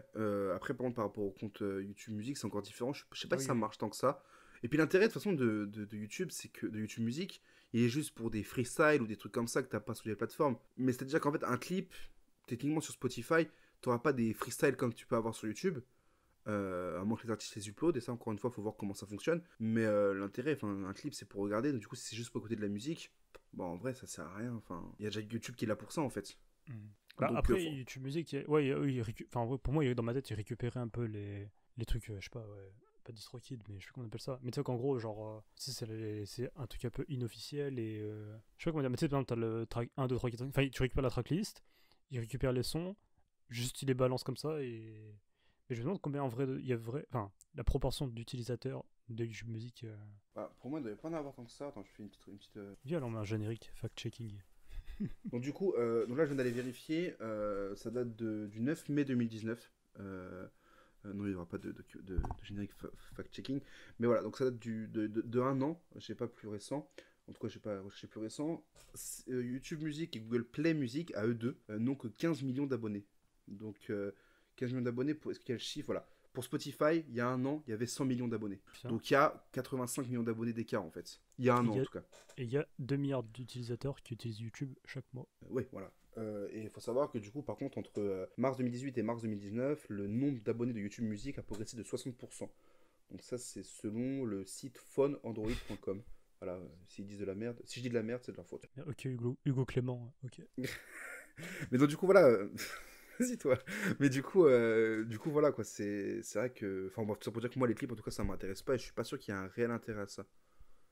après, par contre, par rapport au compte YouTube Music, c'est encore différent. Je sais pas Ah si oui, ça oui. marche tant que ça. Et puis l'intérêt, de toute façon, de YouTube, c'est que de YouTube Music, il est juste pour des freestyles ou des trucs comme ça que t'as pas sur les plateformes. Mais c'est-à-dire qu'en fait, un clip, techniquement sur Spotify, t'auras pas des freestyles comme tu peux avoir sur YouTube. À moins que les artistes les uploadent, et ça, encore une fois, faut voir comment ça fonctionne. Mais l'intérêt, enfin, un clip, c'est pour regarder. Donc, du coup, si c'est juste pour écouter de la musique, bon, en vrai, ça sert à rien. Enfin, il y a déjà YouTube qui est là pour ça, en fait. Hmm. Bah, Donc, après, YouTube Music, ouais, enfin, ouais, pour moi, dans ma tête, il récupérait un peu les trucs, je sais pas, ouais, pas DistroKid, mais je sais pas comment on appelle ça. Mais tu sais qu'en gros, genre, tu sais, c'est un truc un peu inofficiel et. Je sais pas comment dire, mais tu sais, par exemple, t'as le track 1, 2, 3, 4, 5. Enfin, tu récupères la tracklist, il récupère les sons, juste il les balance comme ça et. Mais je me demande combien en vrai, il y a vrai. Enfin, la proportion d'utilisateurs de YouTube Music. bah, pour moi, il ne devait pas en avoir tant que ça. Attends, je fais une petite. Viens, on met un générique, fact-checking. Donc du coup, donc là je viens d'aller vérifier, ça date du 9 mai 2019. Non, il n'y aura pas de générique fact-checking. Mais voilà, donc ça date de un an, je sais pas plus récent. En tout cas, je sais pas recherché plus récent. YouTube Music et Google Play Music, à eux deux, n'ont que 15 millions d'abonnés. Donc 15 millions d'abonnés, est-ce qu'il y a le chiffre? Voilà. Pour Spotify, il y a un an, il y avait 100 millions d'abonnés. Putain. Donc il y a 85 millions d'abonnés d'écart en fait. Il y a un an en tout cas. Et il y a 2 milliards d'utilisateurs qui utilisent YouTube chaque mois. Oui, voilà. Et il faut savoir que du coup, par contre, entre mars 2018 et mars 2019, le nombre d'abonnés de YouTube Music a progressé de 60%. Donc ça, c'est selon le site phoneandroid.com. Voilà, s'ils disent de la merde, si je dis de la merde, c'est de leur faute. Ok, Hugo Clément, ok. Mais donc, du coup, voilà. Vas-y, toi. Mais du coup, voilà, quoi. C'est vrai que. Enfin, bon, tout ça pour dire que moi, les clips, en tout cas, ça m'intéresse pas et je suis pas sûr qu'il y a un réel intérêt à ça.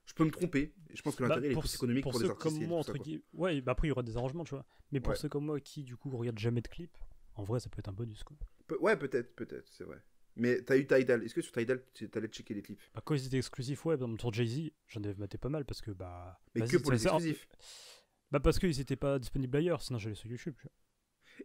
Je peux me tromper. Et je pense que Bah, l'intérêt il est plus économique pour les ceux artistes comme et moi, tout ça, entre quoi. guillemets. Ouais, bah après, il y aura des arrangements, tu vois. Mais pour Ouais. ceux comme moi qui, du coup, regardent jamais de clips, en vrai, ça peut être un bonus, quoi. Ouais, peut-être, c'est vrai. Mais t'as eu Tidal. Est-ce que sur Tidal, t'allais checker les clips? Bah, quand ils étaient exclusifs, ouais, dans le tour Jay-Z, j'en avais maté pas mal parce que, bah. Mais vas-y, que pour les ça- exclusifs. Bah, parce qu'ils étaient pas disponibles ailleurs, sinon j'allais sur YouTube, tu vois.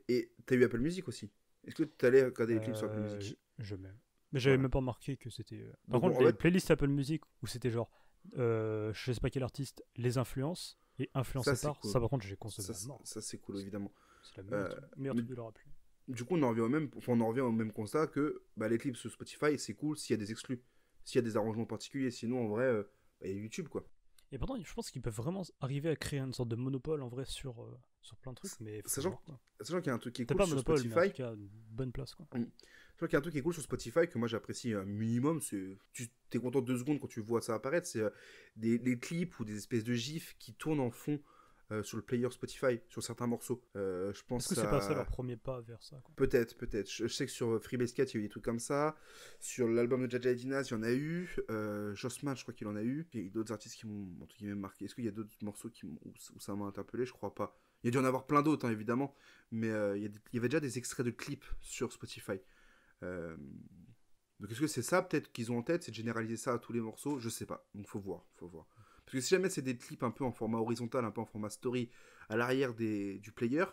Et t'as eu Apple Music aussi. Est-ce que t'allais regarder les clips sur Apple Music? Je même. Mais j'avais Voilà. même pas remarqué que c'était. Donc, Par contre, en les fait- playlists Apple Music où c'était genre, je sais pas quel artiste les influence et influencé Ça, c'est par, cool. ça par contre, j'ai consommé Ça, à mort. ça, c'est cool, évidemment. C'est la meilleure, meilleur mais- truc de leur appli. Du coup, on en revient au même constat que bah, les clips sur Spotify, c'est cool s'il y a des exclus, s'il y a des arrangements particuliers. Sinon, en vrai, bah, il y a YouTube, quoi. Et pourtant, je pense qu'ils peuvent vraiment arriver à créer une sorte de monopole en vrai sur plein de trucs, mais faut Sachant voir, quoi. Sachant qu'il y a un truc qui est Peut-être cool pas sur monopole, mais en Spotify. tout cas, une bonne place, quoi. Sachant qu'il y a un truc qui est cool sur Spotify que moi j'apprécie un minimum, c'est tu t'es content 2 secondes quand tu vois ça apparaître, c'est des clips ou des espèces de gifs qui tournent en fond sur le player Spotify, sur certains morceaux. Je pense Est-ce que c'est pas ça leur premier pas vers ça, quoi? Peut-être. Je sais que sur Freebase 4, il y a eu des trucs comme ça. Sur l'album de Jaja et Dinaz, il y en a eu. Jossman, je crois qu'il en a eu. Il y a eu d'autres artistes qui m'ont, entre guillemets, marqué. Est-ce qu'il y a d'autres morceaux où ça m'a interpellé? Je crois pas. Il y a dû en avoir plein d'autres, hein, évidemment. Mais il y avait déjà des extraits de clips sur Spotify. Donc est-ce que c'est ça, peut-être, qu'ils ont en tête? C'est de généraliser ça à tous les morceaux? Je sais pas. Donc faut voir. Parce que si jamais c'est des clips un peu en format horizontal, un peu en format story, à l'arrière du player,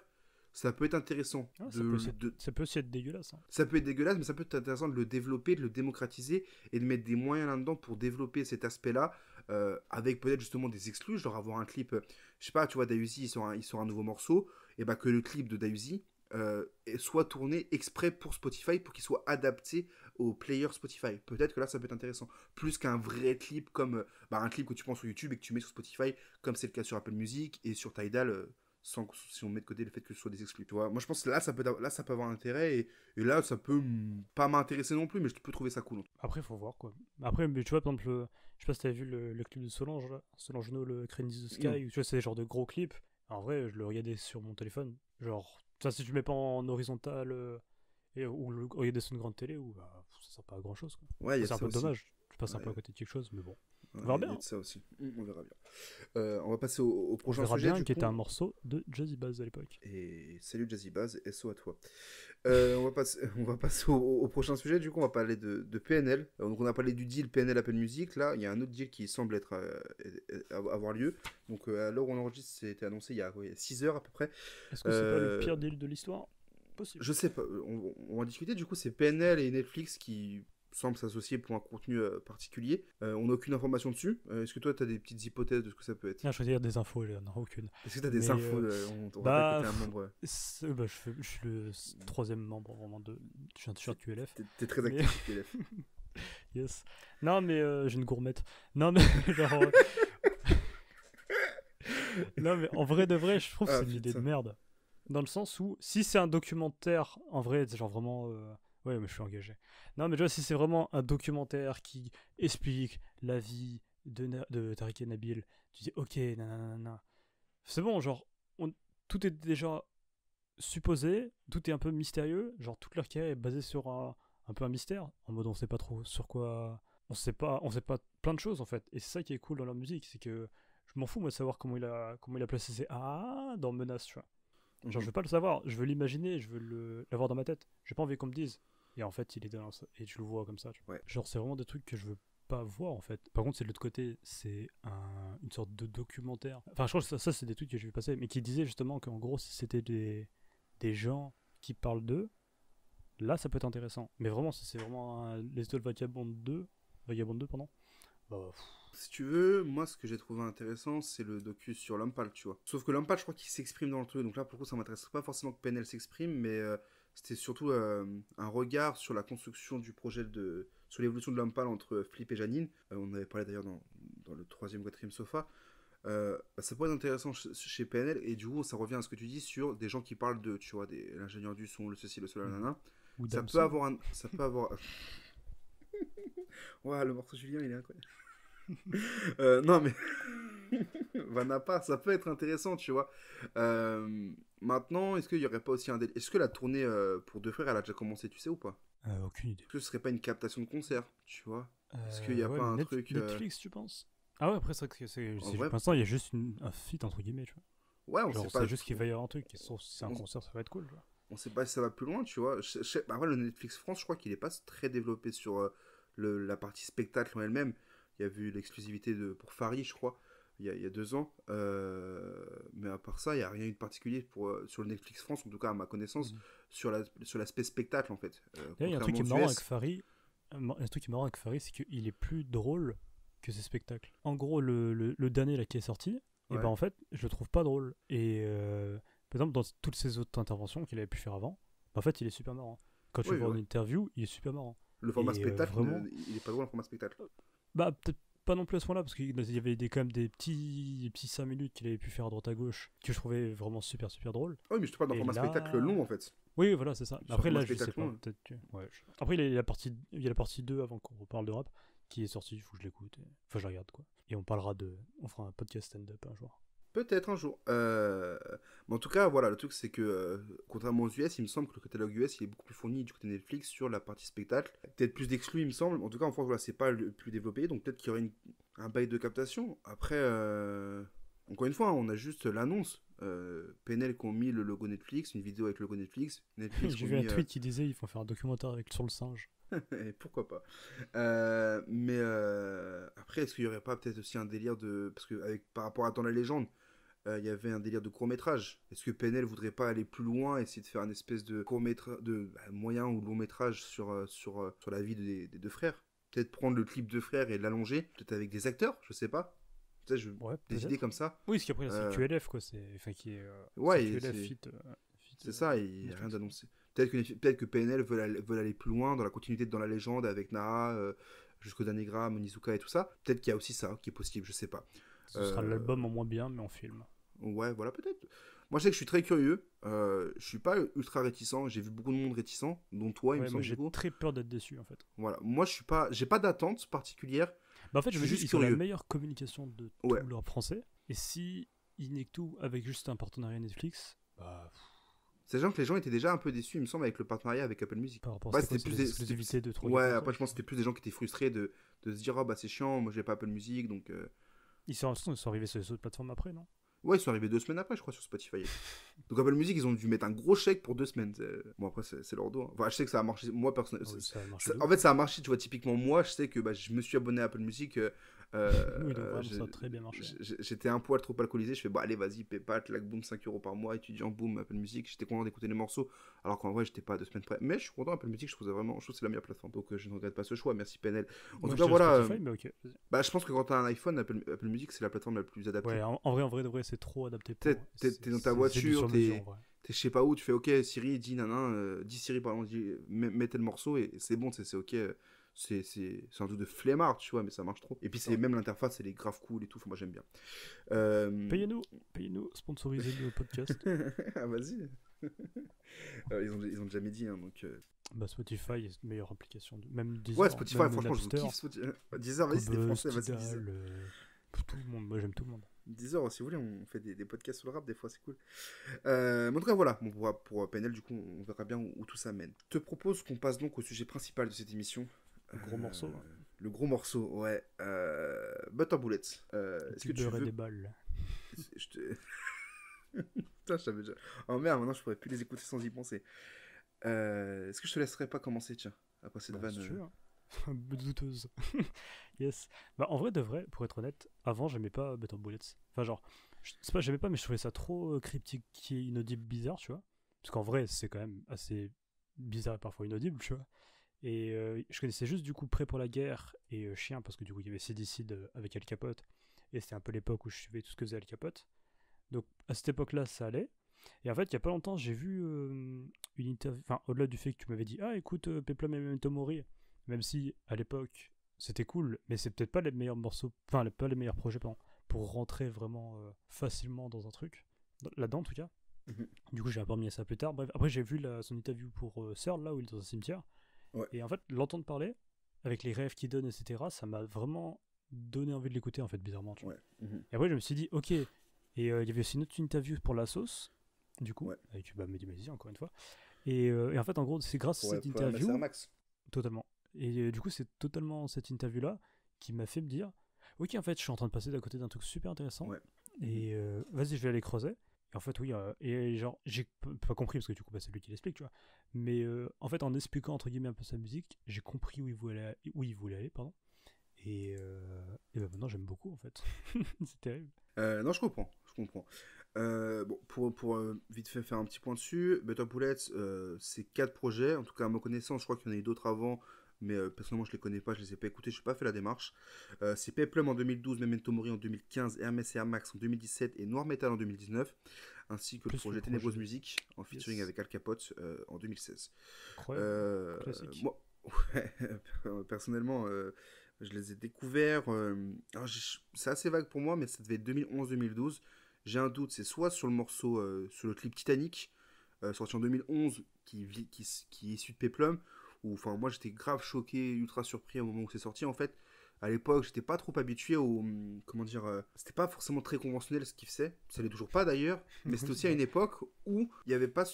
ça peut être intéressant. Ah, ça peut aussi être dégueulasse, hein. Ça peut être dégueulasse, mais ça peut être intéressant de le développer, de le démocratiser et de mettre des moyens là-dedans pour développer cet aspect-là, avec peut-être justement des exclus, genre avoir un clip, je sais pas, tu vois, Dayuzi, il sort un nouveau morceau, et bah que le clip de Dayuzi soit tourné exprès pour Spotify, pour qu'il soit adapté au player Spotify. Peut-être que là, ça peut être intéressant. Plus qu'un vrai clip comme un clip que tu prends sur YouTube et que tu mets sur Spotify, comme c'est le cas sur Apple Music et sur Tidal, si on met de côté le fait que ce soit des exclus. Tu vois, moi je pense que là ça peut avoir un intérêt et là ça peut pas m'intéresser non plus, mais je peux trouver ça cool. Après, faut voir, quoi. Après, mais tu vois, par exemple, je sais pas si t'avais vu le clip de Solange, là. Solange No, le Crane in the Sky, où tu vois, c'est des genres de gros clips. En vrai, je le regardais sur mon téléphone. Genre, ça, si tu mets pas en horizontal ou le regarder sur une grande télé, ou bah, ça sert pas à grand chose, quoi. Ouais, il y a C'est un ça peu aussi. dommage. Tu passes un Ouais. peu à côté de quelque chose, mais bon. Ouais, On verra il y a bien. de ça aussi. On verra bien. On va passer au On prochain verra sujet. bien, du qui coup. était un morceau de Jazzy Bass à l'époque. Et salut Jazzy Baz, SO à toi. On va passer au prochain sujet. Du coup, on va parler de PNL. Donc, on a parlé du deal PNL Apple Music. Là, il y a un autre deal qui semble avoir lieu. Donc, à l'heure où on enregistre, c'était annoncé il y a 6 heures à peu près. Est-ce que c'est pas le pire deal de l'histoire? Possible. Je sais pas. On va discuter. Du coup, c'est PNL et Netflix qui semblent s'associer pour un contenu particulier. On n'a aucune information dessus. Est-ce que toi, tu as des petites hypothèses de ce que ça peut être? Ah, je veux dire des infos, j'en ai aucune. Est-ce que tu as des Mais, infos on bah, rappelle que t'es un membre. Bah, je suis le troisième membre vraiment de. Je suis un t-shirt QLF. T'es très actif sur PLF. Yes. Non, mais j'ai une gourmette. Non, mais genre. Non, mais en vrai de vrai, je trouve que c'est une idée de merde. Dans le sens où, si c'est un documentaire, en vrai, c'est genre vraiment. Ouais, mais je suis engagé. Non, mais tu vois, si c'est vraiment un documentaire qui explique la vie de Tariq et Nabil, tu dis ok, nanana. C'est bon, genre, tout est déjà supposé, tout est un peu mystérieux, genre toute leur carrière est basée sur un peu un mystère, en mode on sait pas trop sur quoi. On sait pas plein de choses en fait. Et c'est ça qui est cool dans leur musique, c'est que je m'en fous moi de savoir comment il a placé ses A dans Menace, tu vois. Genre, je veux pas le savoir, je veux l'imaginer, je veux l'avoir dans ma tête. J'ai pas envie qu'on me dise. Et en fait, il est dans ça, et tu le vois comme ça. Tu vois. Ouais. Genre, c'est vraiment des trucs que je veux pas voir en fait. Par contre, c'est de l'autre côté, c'est une sorte de documentaire. Enfin, je crois que ça c'est des trucs que j'ai vu passer, mais qui disaient justement qu'en gros, si c'était des gens qui parlent d'eux, là ça peut être intéressant. Mais vraiment, si c'est vraiment Les Étoiles Vagabondes 2, pardon. Bah, si tu veux, moi ce que j'ai trouvé intéressant, c'est le docu sur Lampal, tu vois. Sauf que Lampal, je crois qu'il s'exprime dans le truc, donc là pour le coup ça m'intéresse pas forcément que PNL s'exprime, mais c'était surtout un regard sur la construction du projet sur l'évolution de Lampal entre Philippe et Janine. On en avait parlé d'ailleurs dans le 3e ou 4e sofa. Ça pourrait être intéressant chez PNL, et du coup ça revient à ce que tu dis sur des gens qui parlent de, tu vois, l'ingénieur du son, le ceci, le cela, nanana. Ça peut avoir ouais, le morceau Julien il est incroyable. Non, mais Vanapar, ça peut être intéressant, tu vois. Maintenant, est-ce qu'il y aurait pas aussi un délire? Est-ce que la tournée pour Deux Frères, elle a déjà commencé, tu sais ou pas? Aucune idée. Est-ce que ce serait pas une captation de concert, tu vois? Est-ce qu'il y a Ouais, pas un mais truc Netflix, tu penses? Ah ouais, après, c'est vrai que En vrai- pour l'instant, il y a juste un feat, entre guillemets, tu vois. Ouais, on Genre, sait pas. c'est juste qu'il va y avoir un truc, et sauf si c'est un on- concert, ça va être cool, tu vois. On sait pas si ça va plus loin, tu vois. Après, le Netflix France, je crois qu'il est pas très développé sur la partie spectacle en elle-même. Il y a vu l'exclusivité pour Farid, je crois, il y a 2 ans. Mais à part ça, il n'y a rien eu de particulier sur le Netflix France, en tout cas à ma connaissance, Mhm. sur l'aspect spectacle, en fait. D'ailleurs, il y a un truc qui est Contrairement aux marrant US. avec Farid, un truc qui est marrant avec Farid, c'est qu'il est plus drôle que ses spectacles. En gros, le dernier là qui est sorti, et Ouais. ben en fait, je le trouve pas drôle. Et par exemple, dans toutes ses autres interventions qu'il avait pu faire avant, en fait, il est super marrant. Quand tu Oui, vois ouais. une interview, il est super marrant. Le format Et, spectacle, vraiment- il est pas drôle en format spectacle. Bah, peut-être pas non plus à ce moment-là, parce qu'il y avait quand même des petits 5 minutes qu'il avait pu faire à droite à gauche, que je trouvais vraiment super drôle. Ah oui, mais je te parle d'un Et format là- spectacle long, en fait. Oui, voilà, c'est ça. Sur Après, format là, je sais spectacle pas. long. Peut-être ouais, après, il y a la partie 2 avant qu'on reparle de rap, qui est sortie, il faut que je l'écoute. Enfin, je la regarde, quoi. Et on fera un podcast stand-up un jour. Peut-être un jour. Mais en tout cas, voilà, le truc c'est que, contrairement aux US, il me semble que le catalogue US il est beaucoup plus fourni du côté Netflix sur la partie spectacle. Peut-être plus d'exclus, il me semble. En tout cas, en France, voilà, c'est pas le plus développé, donc peut-être qu'il y aurait un bail de captation. Après, encore une fois, hein, on a juste l'annonce. PNL qui ont mis le logo Netflix, une vidéo avec le logo Netflix. Netflix qui J'ai ont vu un mis, tweet qui disait il faut faire un documentaire sur le singe. et pourquoi pas. Mais après, est-ce qu'il y aurait pas peut-être aussi un délire de. Parce que par rapport à Dans la légende, il y avait un délire de court-métrage. Est-ce que PNL voudrait pas aller plus loin, essayer de faire une espèce de court-métrage, moyen ou long-métrage sur la vie des deux frères? Peut-être prendre le clip de frères et l'allonger, peut-être avec des acteurs, je sais pas. Tu sais, Ouais, des peut-être. idées comme ça. Oui, parce qu'après, Euh, c'est QLF, quoi. Enfin, qui est. Ouais, c'est et QLF c'est- fit. C'est ça, il n'y a rien d'annoncé. Peut-être que PNL veulent aller plus loin dans la continuité de Dans la légende avec Nara, jusqu'au dernier gramme, Onizuka et tout ça. Peut-être qu'il y a aussi ça qui est possible, je sais pas. Ce sera l'album en moins bien, mais en film. Ouais, voilà, peut-être. Moi, je sais que je suis très curieux. Je suis pas ultra réticent. J'ai vu beaucoup de monde réticent, dont toi, il me Ouais, semble, moi, du j'ai coup. très peur d'être déçu, en fait. Voilà. Moi, j'ai pas d'attente particulière. Bah, en fait, je Je me suis dis juste qu'ils ont la curieux. meilleure communication de Ouais. tout le rap français. Et si ils n'est que tout avec juste un partenariat Netflix, bah, C'est genre que les gens étaient déjà un peu déçus, il me semble, avec le partenariat avec Apple Music. par rapport Ouais, à c'était c'était plus plus des- exclusivités de trop. Ouais, après, je pense que c'était plus des gens qui étaient frustrés de se dire, oh bah c'est chiant, moi j'ai pas Apple Music, donc. Ils sont arrivés sur les autres plateformes après, non? Ouais, ils sont arrivés 2 semaines après, je crois, sur Spotify. Donc Apple Music, ils ont dû mettre un gros chèque pour 2 semaines. Bon, après, c'est leur dos. Hein. Enfin, je sais que ça a marché. Moi, personnellement. Ah oui, ça a marché de En fait, ça a marché, tu vois, typiquement, moi, je sais que je me suis abonné à Apple Music. Oui, donc vraiment, ça a très bien marché. J'étais un poil trop alcoolisé. Je fais, bah, allez, vas-y, PayPal, clac, boum, 5 € par mois, étudiant, boum, Apple Music. J'étais content d'écouter les morceaux. Alors qu'en vrai, j'étais pas à 2 semaines près. Mais je suis content, Apple Music, je trouve que c'est la meilleure plateforme. Donc, je ne regrette pas ce choix. Merci, PNL. En Moi, tout je cas, dirais voilà. Spotify, mais ok. Vas-y. Bah, je pense que quand t'as un iPhone, Apple Music, c'est la plateforme la plus adaptée. Ouais, en vrai, de vrai, c'est trop adapté pour. T'es dans ta c'est voiture, du sur-mesure, en vrai. T'es je sais pas où, tu fais ok Siri, dis nanan, dis Siri pardon, mets tel morceau et c'est bon, c'est ok. C'est un truc de flemmard, tu vois, mais ça marche trop. Et puis c'est même l'interface, elle est grave cool et tout, enfin, moi j'aime bien. Payez-nous, sponsorisez le podcast. Ah vas-y. Ils ont déjà dit, hein, donc... Bah, Spotify est une meilleure application. Même Deezer, Ouais, Spotify, même franchement, je vous Napster, kiffe Spotify. Deezer, vas-y, c'était Cobuzz, français, vas-y, Deezer. Tidal, tout le monde, moi j'aime tout le monde. Deezer, si vous voulez, on fait des podcasts sur le rap, des fois, c'est cool. Mais en tout cas, voilà, bon, pour PNL, du coup, on verra bien où tout ça mène. Je te propose qu'on passe donc au sujet principal de cette émission. Le gros morceau. Hein. Le gros morceau, ouais. Butter Bullets. Est-ce que tu beurre et veux... des balles. Je te... Putain, je savais déjà. Oh merde, maintenant je pourrais plus les écouter sans y penser. Est-ce que je te laisserais pas commencer, tiens, après cette vanne Si tu veux, hein. Douteuse. Yes. Bah, en vrai, de vrai, pour être honnête, avant, j'aimais pas Better Bullets. Enfin, genre, c'est pas j'aimais pas, mais je trouvais ça trop cryptique, qui est inaudible, bizarre, tu vois. Parce qu'en vrai, c'est quand même assez bizarre et parfois inaudible, tu vois. Et je connaissais juste du coup Prêt pour la guerre et Chien, parce que du coup, il y avait CDC avec Al Capote. Et c'était un peu l'époque où je suivais tout ce que faisait Al Capote. Donc, à cette époque-là, ça allait. Et en fait, il y a pas longtemps, j'ai vu une interview. Enfin, au-delà du fait que tu m'avais dit, ah, écoute, Peplum et Memento Mori. Même si, à l'époque, c'était cool, mais c'est peut-être pas les meilleurs morceaux, enfin, pas les meilleurs projets, pardon, pour rentrer vraiment facilement dans un truc, là-dedans en tout cas. Mhm. Du coup, j'ai un peu remis ça plus tard. Bref, après, j'ai vu son interview pour Searle, là où il est dans un cimetière. Ouais. Et en fait, l'entendre parler, avec les rêves qu'il donne, etc., ça m'a vraiment donné envie de l'écouter, en fait, bizarrement. Tu vois. Ouais. Mhm. Et après, je me suis dit, ok. Et il y avait aussi une autre interview pour La Sauce, du coup, Ouais. avec Mehdi Maizi, encore une fois. Et en fait, en gros, c'est grâce à cette Pour interview. MSR Max. Totalement. Et du coup, c'est totalement cette interview-là qui m'a fait me dire, ok, en fait, je suis en train de passer d'à côté d'un truc super intéressant. Ouais. Et vas-y, je vais aller creuser. Et en fait, oui, et genre, j'ai pas compris, parce que du coup, bah, c'est lui qui l'explique, tu vois. Mais en fait, en expliquant, entre guillemets, un peu sa musique, j'ai compris où il voulait aller, pardon. Et bah, maintenant, j'aime beaucoup, en fait. C'est terrible. Non, je comprends. Bon, pour vite fait faire un petit point dessus, Better Bullets, c'est 4 projets. En tout cas, à ma connaissance, je crois qu'il y en a eu d'autres avant, mais personnellement, je les connais pas, je les ai pas écoutés, je n'ai pas fait la démarche. C'est Peplum en 2012, Memento Mori en 2015, Hermès et Air Max en 2017 et Noir Metal en 2019, ainsi que Plus le projet le Ténébreuse projet. Musique en featuring Yes. avec Al Capote en 2016. Incroyable. Classique. Moi, ouais, personnellement, je les ai découverts. Alors, c'est assez vague pour moi, mais ça devait être 2011-2012. J'ai un doute, c'est soit sur le morceau, sur le clip Titanic, sorti en 2011, qui est issu de Peplum, ou enfin, moi j'étais grave choqué, ultra surpris au moment où c'est sorti. En fait, à l'époque, j'étais pas trop habitué au. Comment dire, c'était pas forcément très conventionnel ce qu'il faisait, ça l'est toujours pas d'ailleurs, mais c'était aussi à une époque où il n'y avait pas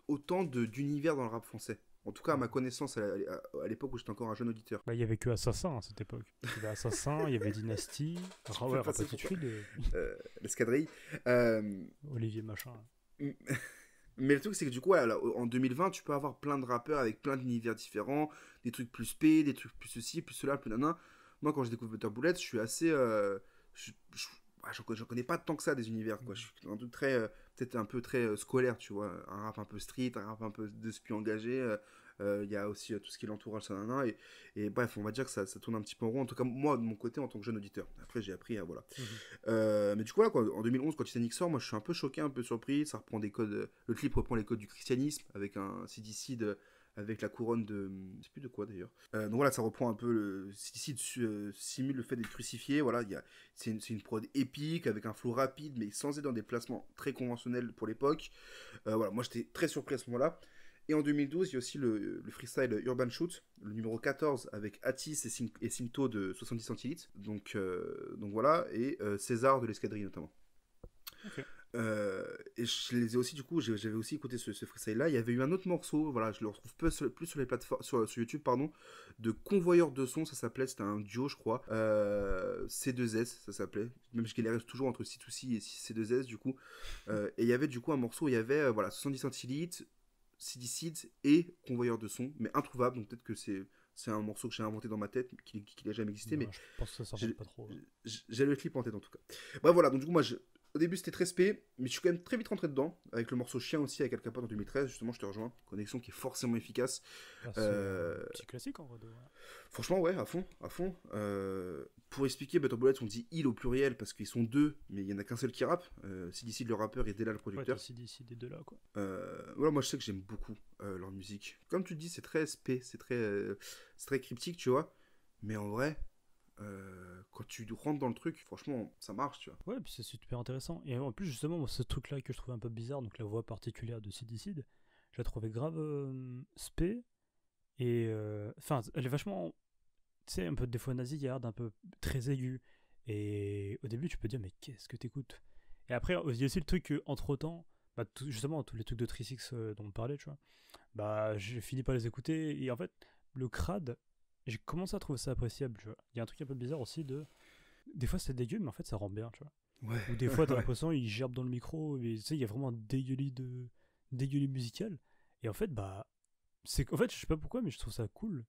autant d'univers dans le rap français. En tout cas, à ma connaissance, à l'époque où j'étais encore un jeune auditeur. Bah, il y avait que Assassin à cette époque. Il y avait Assassin, il y avait Dynasty, peux passer Rapatit pour Field, L'escadrille. Olivier Machin. Mais le truc, c'est que du coup, voilà, en 2020, tu peux avoir plein de rappeurs avec plein d'univers différents, des trucs plus P, des trucs plus ceci, plus cela, plus nanan. Moi, quand je découvre Better Bullets, je suis assez. J'en connais pas tant que ça des univers, quoi. Je suis un truc très. Peut-être un peu très scolaire, tu vois. Un rap un peu street, un rap un peu de spion engagé. Il y a aussi tout ce qui est l'entourage, ça, nanan. Et bref, on va dire que ça tourne un petit peu en rond. En tout cas, moi, de mon côté, en tant que jeune auditeur. Après, j'ai appris, voilà. Mais du coup, là, quoi, en 2011, quand Titanic sort, moi, je suis un peu choqué, un peu surpris. Ça reprend des codes. Le clip reprend les codes du christianisme avec un CDC avec la couronne de. Je sais plus de quoi d'ailleurs. Donc voilà, ça reprend un peu le. CDC simule le fait d'être crucifié. Voilà, c'est une prod épique avec un flow rapide, mais sans être dans des placements très conventionnels pour l'époque. Voilà, moi j'étais très surpris à ce moment-là. Et en 2012, il y a aussi le freestyle Urban Shoot, le numéro 14 avec Atis et Simto de 70 centilitres. Donc voilà, et César de l'Escadrille notamment. Ok. Et je les ai aussi, du coup, j'avais aussi écouté ce freestyle là. Il y avait eu un autre morceau, voilà, je le retrouve plus sur les plateformes, sur YouTube, pardon, de Convoyeur de son, ça s'appelait, c'était un duo, je crois. C2S, ça s'appelait. Même je galérais toujours entre C2C et C2S, du coup. Et il y avait du coup un morceau où il y avait, voilà, 70 centilitres, CD Seeds et Convoyeur de son, mais introuvable, donc peut-être que c'est un morceau que j'ai inventé dans ma tête, qui n'a jamais existé, Non, mais je pense que ça s'en pas trop. j'ai le clip en tête en tout cas. Bref, voilà, donc du coup, moi, au début c'était très spé, mais je suis quand même très vite rentré dedans, avec le morceau Chien aussi, avec Al Capote en 2013, justement, je te rejoins. Connexion qui est forcément efficace. Ah, c'est un petit classique en vrai. Franchement, ouais, à fond. Pour expliquer, Better Bullets, on dit il au pluriel parce qu'ils sont deux, mais il y en a qu'un seul qui rappe. CDC le rappeur et Della le producteur. Ouais, CDC des deux là, quoi. Voilà, moi je sais que j'aime beaucoup leur musique. Comme tu le dis, c'est très spé, c'est très cryptique, tu vois. Mais en vrai, quand tu rentres dans le truc, franchement, ça marche, tu vois. Ouais, puis c'est super intéressant. Et en plus, justement, moi, ce truc-là que je trouvais un peu bizarre, donc la voix particulière de CDC, je la trouvais grave spé. Et enfin, elle est vachement, tu sais, un peu des fois nasillarde, un peu très aiguë. Et au début, tu peux dire, mais qu'est-ce que t'écoutes? Et après, il y a aussi le truc qu'entre temps, bah, justement, tous les trucs de 3Six dont on parlait, tu vois, bah, j'ai fini par les écouter. Et en fait, le crade, j'ai commencé à trouver ça appréciable, tu vois. Il y a un truc un peu bizarre aussi de. Des fois, c'est dégueu, mais en fait, ça rend bien, tu vois. Ouais. Ou des fois, t'as l'impression qu'il gerbe dans le micro, et tu sais, il y a vraiment un dégueulis musical. Et en fait, bah. En fait, je sais pas pourquoi, mais je trouve ça cool.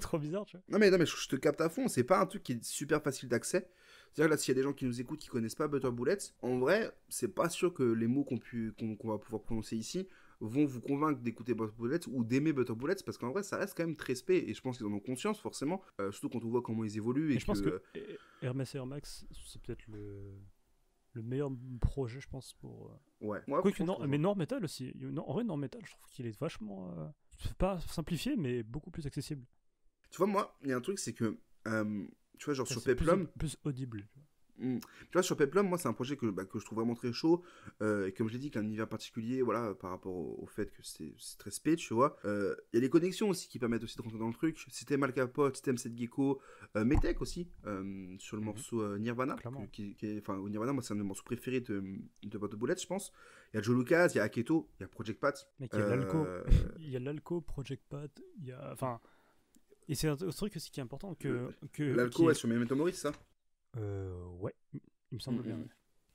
Trop bizarre, tu vois. Non mais je te capte à fond, c'est pas un truc qui est super facile d'accès. C'est-à-dire là, s'il y a des gens qui nous écoutent qui connaissent pas Better Bullets, en vrai, c'est pas sûr que les mots qu'on va pouvoir prononcer ici vont vous convaincre d'écouter Better Bullets ou d'aimer Better Bullets, parce qu'en vrai, ça reste quand même très spé, et je pense qu'ils en ont conscience, forcément, surtout quand on voit comment ils évoluent. Et je pense que Hermès et Air Max, c'est peut-être le meilleur projet, je pense, pour... Ouais. Quoique, non, mais Noir Metal aussi. En vrai, Noir Metal, je trouve qu'il est vachement... pas simplifié, mais beaucoup plus accessible. Tu vois, moi, il y a un truc, c'est que, tu vois, genre sur C'est Peplum... plus audible. Tu vois, sur Peplum, moi, c'est un projet que je trouve vraiment très chaud. Et comme je l'ai dit, qu'il y a un univers particulier, voilà, par rapport au fait que c'est très speed, tu vois. Il y a les connexions aussi qui permettent aussi de rentrer dans le truc. Si t'aimes Al Capote, si t'aimes Seth Gecko, Metek aussi, sur le morceau Nirvana. Clairement. Enfin, Nirvana, moi, c'est un de mes morceaux préférés de Boîte de Boulette, je pense. Il y a Joe Lucas, il y a Aketo, il y a Project Pat. Mec, il y a l'Alco. Il y a l'Alco, Project Pat, il y a... Enfin... Et c'est un truc aussi qui est important L'Alco, ouais, sur Memento Mori, c'est ça? Ouais, il me semble bien. Ouais.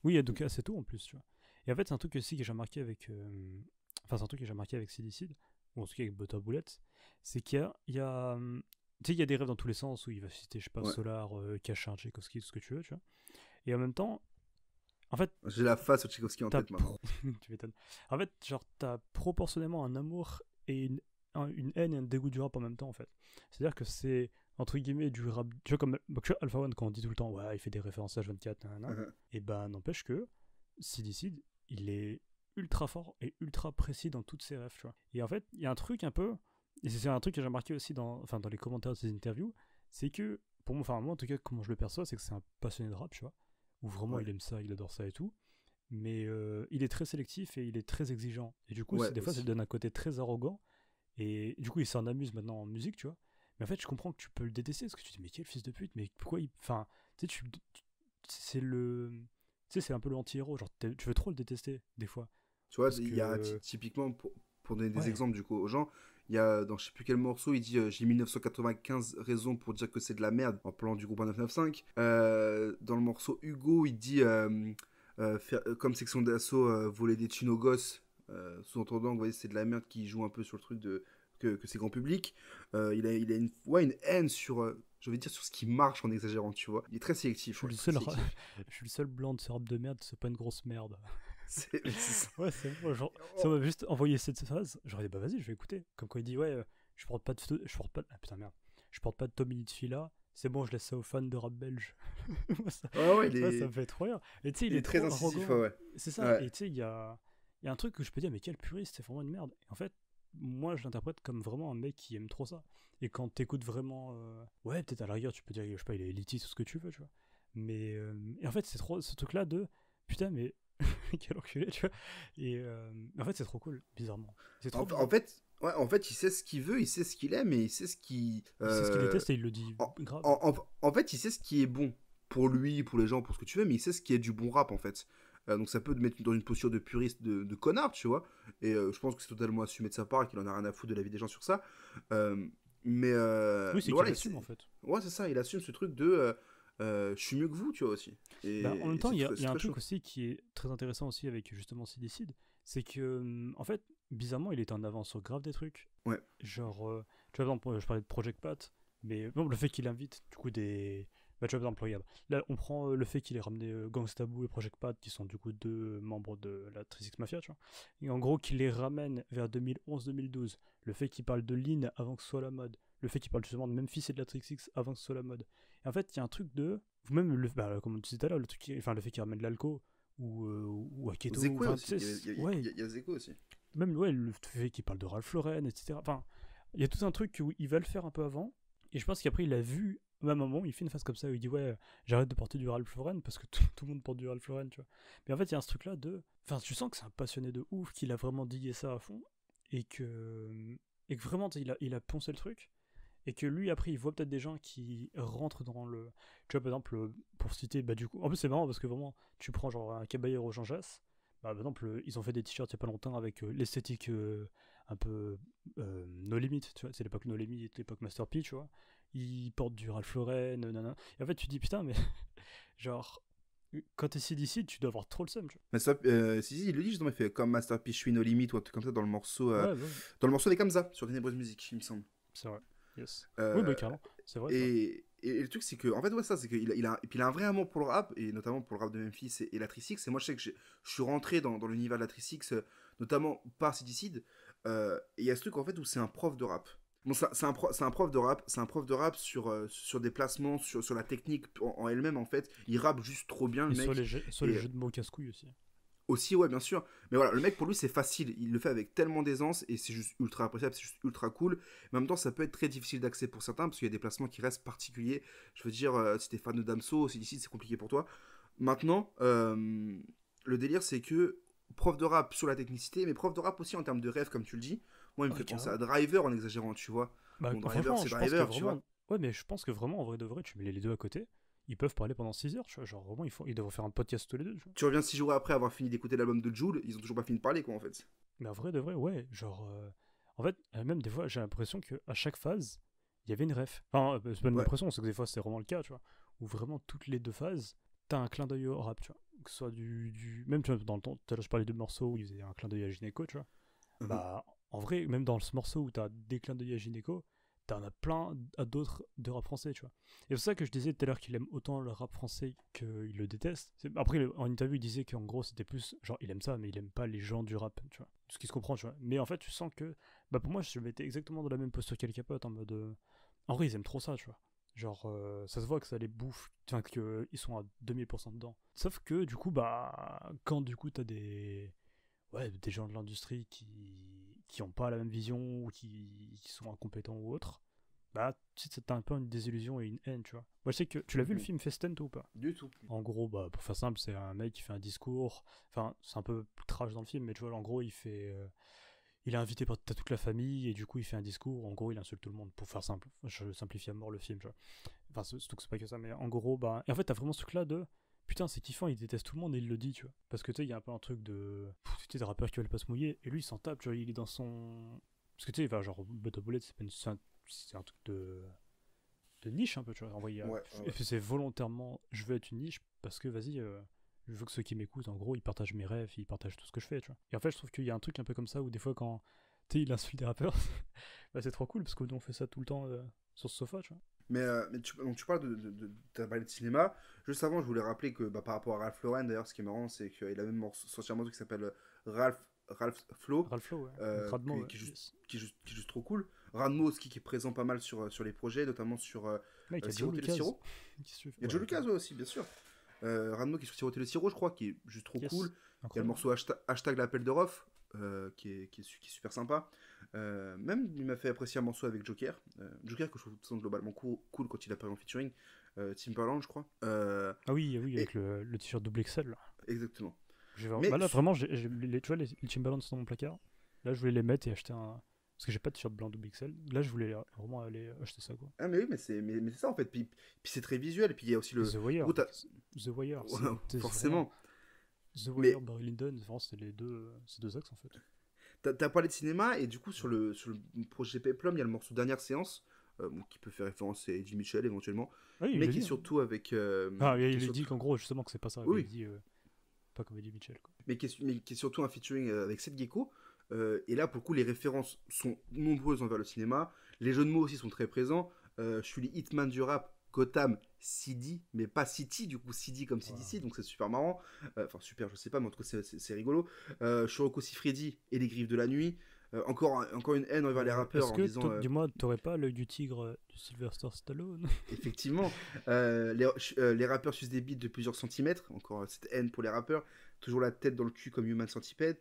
Oui, il y a donc assez tôt en plus, tu vois. Et en fait, c'est un truc aussi que j'ai remarqué avec. Enfin, c'est un truc que j'ai remarqué avec CDC, ou en tout cas avec Butter Bullets, c'est qu'il y a tu sais, il y a des rêves dans tous les sens où il va citer, je sais pas, Ouais. Solar, Cachin, Tchaikovsky, tout ce que tu veux, tu vois. Et en même temps, en fait, J'ai la face au Tchaikovsky en t'as tête maintenant. tu m'étonnes. En fait, genre, t'as proportionnellement un amour et une haine et un dégoût du rap en même temps, en fait. C'est-à-dire que c'est, entre guillemets, du rap. Tu vois, comme Alpha One, quand on dit tout le temps, ouais, il fait des références à H24, et ben, n'empêche que CDC, il est ultra fort et ultra précis dans toutes ses refs, tu vois. Et en fait, il y a un truc un peu, et c'est un truc que j'ai remarqué aussi dans les commentaires de ses interviews, c'est que, pour moi, enfin, moi en tout cas, comment je le perçois, c'est que c'est un passionné de rap, tu vois, où vraiment Ouais. il aime ça, il adore ça et tout, mais il est très sélectif et il est très exigeant. Et du coup, Ouais, des fois, ça aussi. lui donne un côté très arrogant, et du coup, il s'en amuse maintenant en musique, tu vois. Mais en fait, je comprends que tu peux le détester, parce que tu te dis, mais quel fils de pute, mais pourquoi il. Enfin, tu sais, c'est le. Tu sais, c'est un peu l'anti-héros, genre, tu veux trop le détester, des fois. Tu vois, Parce il y a que. typiquement, pour donner des Ouais. exemples du coup aux gens, il y a dans je sais plus quel morceau, il dit j'ai 1995 raisons pour dire que c'est de la merde, en parlant du groupe 1995. Dans le morceau Hugo, il dit comme section d'assaut, voler des thunes aux gosses, sous-entendant que vous voyez, c'est de la merde qui joue un peu sur le truc de que c'est grand public. Il a une haine sur, je vais dire, sur ce qui marche en exagérant, tu vois. Il est très sélectif. Je suis Ouais, le très seul, sélectif. je suis le seul blanc de ce rap de merde, c'est pas une grosse merde. C'est ça. Ouais, c'est bon, genre, si on m'avait juste envoyé cette phrase, j'aurais dit, bah vas-y, je vais écouter. Comme quand il dit, ouais, je porte pas, ah putain, merde, je porte pas de Tommy Fila, c'est bon, je laisse ça aux fans de rap belge. Moi, ça, Ouais, ouais, ça me fait trop rire. Et tu sais, il il est est très trop incisif, arrogant. ouais. C'est ça, Ouais. et tu sais, il y a un truc que je peux dire, mais quel puriste, c'est vraiment une merde. Et en fait, moi, je l'interprète comme vraiment un mec qui aime trop ça. Et quand t'écoutes vraiment, ouais, peut-être à la rigueur, tu peux dire, je sais pas, il est élitiste ou ce que tu veux, tu vois. Mais, et en fait, c'est trop ce truc-là de, putain, mais quel enculé, tu vois. Et en fait, c'est trop cool, bizarrement. C'est trop bizarre. En fait, il sait ce qu'il veut, il sait ce qu'il aime, et il sait ce qui. Il sait ce qu'il déteste et il le dit grave. En fait, il sait ce qui est bon pour lui, pour les gens, pour ce que tu veux, mais il sait ce qui est du bon rap, en fait. Donc ça peut te mettre dans une posture de puriste, de connard, tu vois. Et je pense que c'est totalement assumé de sa part, et qu'il en a rien à foutre de la vie des gens sur ça. Euh, Oui, c'est qu'il voilà, assume en fait. ouais, c'est ça, il assume ce truc de. Je suis mieux que vous, tu vois, aussi. Bah, en même temps, il y a un très truc chaud. aussi qui est très intéressant aussi avec justement Sidicide, c'est que en fait, bizarrement, il était en avance sur grave des trucs. Ouais. Genre, tu vois, par exemple, je parlais de Project Pat, mais par exemple, le fait qu'il invite du coup des. Bah, tu vois, par exemple, regarde, là, on prend le fait qu'il ait ramené Gangsta Boo et Project Pat, qui sont du coup deux membres de la 36 Mafia, tu vois. Et en gros, qu'il les ramène vers 2011-2012. Le fait qu'il parle de Lean avant que ce soit la mode. Le fait qu'il parle justement de Memphis et de la 36 avant que ce soit la mode. Et en fait, il y a un truc de. Même, comme on disait tout à l'heure, le fait qu'il ramène de l'alco ou Aketo. Zekwe Enfin, aussi, tu sais, ouais, il y a Zekwe aussi. même ouais, le fait qu'il parle de Ralph Lauren, etc. Enfin, il y a tout un truc où il va le faire un peu avant. Et je pense qu'après, il a vu, à un moment, il fait une phase comme ça où il dit, ouais, j'arrête de porter du Ralph Lauren parce que tout le monde porte du Ralph Lauren, tu vois. Mais en fait, il y a ce truc-là de. Enfin, tu sens que c'est un passionné de ouf, qu'il a vraiment digué ça à fond. Et que vraiment, il a poncé le truc. Et que lui, après, il voit peut-être des gens qui rentrent dans le. Tu vois, par exemple, pour citer, bah, du coup. En plus, c'est marrant parce que vraiment, tu prends genre un Caballero Jean Jass. Bah, par exemple, ils ont fait des t-shirts il y a pas longtemps avec l'esthétique un peu No Limit, tu vois. C'est l'époque No Limit, l'époque Master P, tu vois. Ils portent du Ralph Lauren, nanana. Et en fait, tu te dis, putain, mais. Genre. Quand t'es CDC, tu dois avoir trop le seum, tu Mais ça, si, il le dit justement, il fait comme Masterpiece, je suis no limit ou un truc comme ça vois. Ouais, ouais, dans le morceau des Kamza sur Ténébreuse Musique, il me semble. c'est vrai. Yes. Oui, bah, Euh, carrément. C'est vrai, ça. et le truc, c'est que, en fait, ouais, ça, c'est qu'il et puis il a un vrai amour pour le rap, et notamment pour le rap de Memphis et la Trisix. Et moi, je sais que je suis rentré dans l'univers de la Trisix, notamment par Sidicide. Et il y a ce truc, en fait, où c'est un prof de rap. Bon, c'est un prof de rap, sur des placements, sur la technique en elle-même, en fait. Il rappe juste trop bien, le Et mec. sur les jeux de mots casse-couilles aussi. Aussi, ouais, bien sûr. Mais voilà, le mec, pour lui, c'est facile. Il le fait avec tellement d'aisance et c'est juste ultra appréciable, c'est juste ultra cool. Mais en même temps, ça peut être très difficile d'accès pour certains parce qu'il y a des placements qui restent particuliers. Je veux dire, si t'es fan de Damso, si d'ici, c'est compliqué pour toi. Maintenant, le délire, c'est que prof de rap sur la technicité, mais prof de rap aussi en termes de rêve, comme tu le dis. Moi, il me fait penser à Driver en exagérant, tu vois. Bah, Bon, Driver, c'est je pense Driver, que tu vois. vraiment... Ouais, mais je pense que vraiment, en vrai de vrai, tu mets les deux à côté, ils peuvent parler pendant 6 heures, tu vois. Genre, vraiment, ils devraient faire un podcast tous les deux, tu vois. Tu reviens 6 jours après avoir fini d'écouter l'album de Jul, ils ont toujours pas fini de parler, quoi, en fait. Mais en vrai de vrai, ouais. Genre, en fait, même des fois, j'ai l'impression qu'à chaque phase, il y avait une ref. Enfin, c'est pas une Ouais. impression, c'est que des fois, c'est vraiment le cas, tu vois. Où vraiment, toutes les deux phases, t'as un clin d'œil au rap, tu vois. Que ce soit Même, tu vois, dans le temps, tout à l'heure, je parlais de morceaux où il faisait un clin d'œil à Gynéco, tu vois. Bah, en vrai, même dans ce morceau où t'as des clins d'œil à Gynéco, t'en as plein à d'autres de rap français, tu vois. Et c'est pour ça que je disais tout à l'heure qu'il aime autant le rap français qu'il le déteste. Après, en interview, il disait qu'en gros, c'était plus genre, il aime ça, mais il aime pas les gens du rap, tu vois. Ce qui se comprend, tu vois. Mais en fait, tu sens que, bah, pour moi, je m'étais exactement dans la même posture qu'El Capote, en mode. En vrai, ils aiment trop ça, tu vois. Genre, ça se voit que ça les bouffe, enfin, qu'ils sont à 2000% dedans. Sauf que, du coup, bah, quand du coup, t'as des gens de l'industrie qui ont pas la même vision ou qui sont incompétents ou autres, bah, tu sais, t'as un peu une désillusion et une haine, tu vois. Moi, je sais que tu l'as vu le film Festen, toi, ou pas? Du tout. En gros, bah, pour faire simple, c'est un mec qui fait un discours. Enfin, c'est un peu trash dans le film, mais tu vois, en gros, il est invité par toute la famille et du coup, il fait un discours. En gros, il insulte tout le monde, pour faire simple. Je simplifie à mort le film, tu vois. Enfin, surtout que c'est pas que ça, mais en gros, bah. Et en fait, t'as vraiment ce truc-là de. Putain, c'est kiffant, il déteste tout le monde et il le dit, tu vois. Parce que tu sais, il y a un peu un truc de. Tu sais, des rappeurs qui veulent pas se mouiller et lui, il s'en tape, tu vois. Il est dans son. Parce que tu sais, il va genre. Butter Bullet, c'est un truc de niche un peu, tu vois. En vrai, Ouais. et puis c'est volontairement, je veux être une niche parce que vas-y, je veux que ceux qui m'écoutent, en gros, ils partagent mes rêves, ils partagent tout ce que je fais, tu vois. Et en fait, je trouve qu'il y a un truc un peu comme ça où des fois, quand tu sais, il insulte des rappeurs, bah, c'est trop cool parce que nous on fait ça tout le temps sur ce sofa, tu vois. Mais donc tu parles t'as parlé de cinéma. Juste avant, je voulais rappeler que bah, par rapport à Ralph Lauren, d'ailleurs, ce qui est marrant, c'est qu'il a même sorti un morceau qui s'appelle Ralph Flow, Ralph Flo, ouais. Radmo, ouais. qui est juste trop cool. Radmo aussi qui est présent pas mal sur les projets, notamment sur Mec, il y a Joe Siroter le Lucas. sirop. Il y a Joe Lucas ouais, aussi, bien sûr. Radmo qui est sur Siroter le sirop, je crois, qui est juste trop cool. Il y a le morceau hashtag l'appel de Rof, qui est super sympa. Même il m'a fait apprécier un morceau avec Joker. Joker que je trouve globalement cool quand il apparaît en featuring. Timbaland, je crois. Ah oui, avec le t-shirt double XL. Là. Exactement. Bah là, vraiment, tu vois, les Timbaland sont dans mon placard. Là, je voulais les mettre et acheter un. Parce que j'ai pas de t-shirt blanc double XL. Là, je voulais vraiment aller acheter ça, quoi. Ah, mais oui, mais c'est ça en fait. Puis c'est très visuel. Puis il y a aussi le. The Wire. Gros, The Wire. Forcément. The Wire, Barry Lyndon, c'est ces deux axes en fait. T'as parlé de cinéma et du coup sur le projet Peplum, il y a le morceau Dernière Séance qui peut faire référence à Eddie Mitchell éventuellement, Oui, mais qui est surtout avec. il dit qu'en gros justement que c'est pas ça. Oui. Il dit pas comme Eddie Mitchell. Quoi. Mais qui est surtout un featuring avec Seth Gecko. Et là pour le coup les références sont nombreuses envers le cinéma. Les jeux de mots aussi sont très présents. Je suis le hitman du rap. Gotham, Sidi, mais pas City, du coup Sidi comme CDC, donc c'est super marrant. Enfin, super, je sais pas, mais en tout cas, c'est rigolo. Shuroko Freddy et les griffes de la nuit. Encore une haine envers les rappeurs en disant. Dis-moi, t'aurais pas l'œil du tigre du Sylvester Stallone? Effectivement, les rappeurs sucent des bites de plusieurs centimètres. Encore cette haine pour les rappeurs. Toujours la tête dans le cul comme Human Centipede.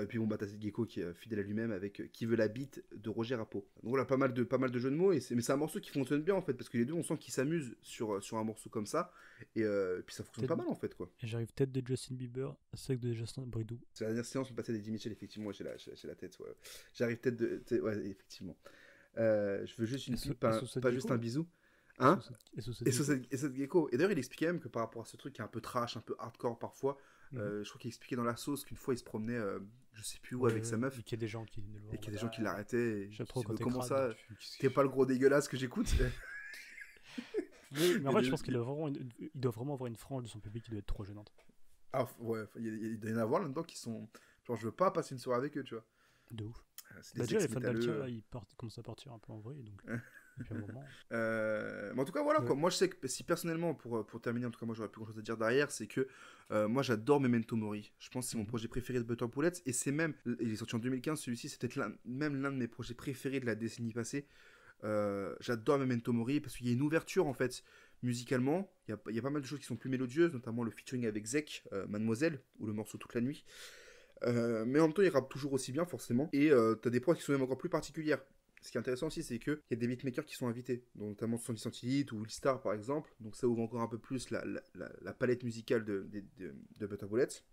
Puis bon, bah t'as Gecko qui est fidèle à lui-même avec Qui veut la bite de Roger Rapo. Donc voilà, pas mal de jeux de mots. Mais c'est un morceau qui fonctionne bien en fait. Parce que les deux, on sent qu'ils s'amusent sur un morceau comme ça. Et puis ça fonctionne pas mal en fait, quoi. Et j'arrive tête de Justin Bieber, sec de Justin Bridou. C'est la dernière séance, on passait d'Eddie Mitchell, effectivement. J'ai la tête, ouais. J'arrive tête de. Ouais, effectivement. Je veux juste une pipe, pas juste un bisou. Hein? Et Seth Gecko. Et d'ailleurs, il expliquait même que par rapport à ce truc qui est un peu trash, un peu hardcore parfois, je crois qu'il expliquait dans la sauce qu'une fois il se promenait, je sais plus où, avec sa meuf. Et qu'il y a des gens qui l'arrêtaient. J'aime trop quand comment ça t'es pas le gros dégueulasse que j'écoute. Mais en fait, je pense qu'il doit vraiment avoir une frange de son public qui doit être trop gênante. Ah ouais, il doit y en avoir là-dedans qui sont. Genre, je veux pas passer une soirée avec eux, tu vois. De ouf. Déjà, les fans d'Altia, là, ils commencent à partir un peu en vrai, donc. Depuis un moment. Mais en tout cas, voilà, quoi. Moi, je sais que si personnellement, pour terminer, en tout cas, moi, j'aurais plus grand chose à dire derrière, c'est que moi, j'adore Memento Mori. Je pense que c'est mon projet préféré de Butter Bullets, et c'est même, il est sorti en 2015, celui-ci, c'est peut-être même l'un de mes projets préférés de la décennie passée. J'adore Memento Mori parce qu'il y a une ouverture, en fait, musicalement. Il y a pas mal de choses qui sont plus mélodieuses, notamment le featuring avec Zek, Mademoiselle, ou le morceau Toute la nuit. Mais en même temps, il rappe toujours aussi bien, forcément. Et t'as des prods qui sont même encore plus particulières. Ce qui est intéressant aussi, c'est qu'il y a des beatmakers qui sont invités, dont notamment 70 Centillitres ou Willstar par exemple. Donc ça ouvre encore un peu plus la palette musicale de Butter Bullets.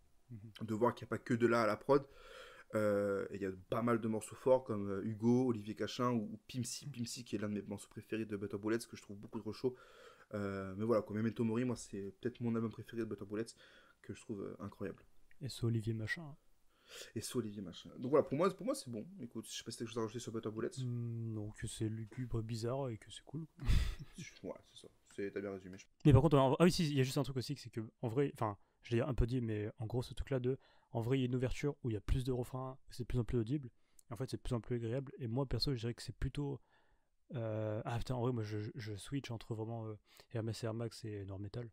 De voir qu'il n'y a pas que de là à la prod. Et il y a pas mal de morceaux forts comme Hugo, Olivier Cachin ou Pimsy. Pimsy qui est l'un de mes morceaux préférés de Butter Bullets, que je trouve beaucoup trop chaud. Mais voilà, quoi, Memento Mori, moi c'est peut-être mon album préféré de Butter Bullets, que je trouve incroyable. Et c'est Olivier Machin. Et c'est Olivier Machin. Donc voilà, pour moi c'est bon. Écoute, je sais pas si t'as quelque chose à rajouter sur Butter Bullets. Non, que c'est lugubre, bizarre et que c'est cool. Ouais, c'est ça. T'as bien résumé. Mais par contre, ah oui, si, il y a juste un truc aussi, c'est que en vrai, enfin, je l'ai un peu dit, mais en gros, ce truc-là en vrai, il y a une ouverture où il y a plus de refrains, c'est de plus en plus audible. Et en fait, c'est de plus en plus agréable. Et moi, perso, je dirais que c'est plutôt. Ah putain, en vrai, moi, je switch entre vraiment Hermès et Air Max et Noir Metal.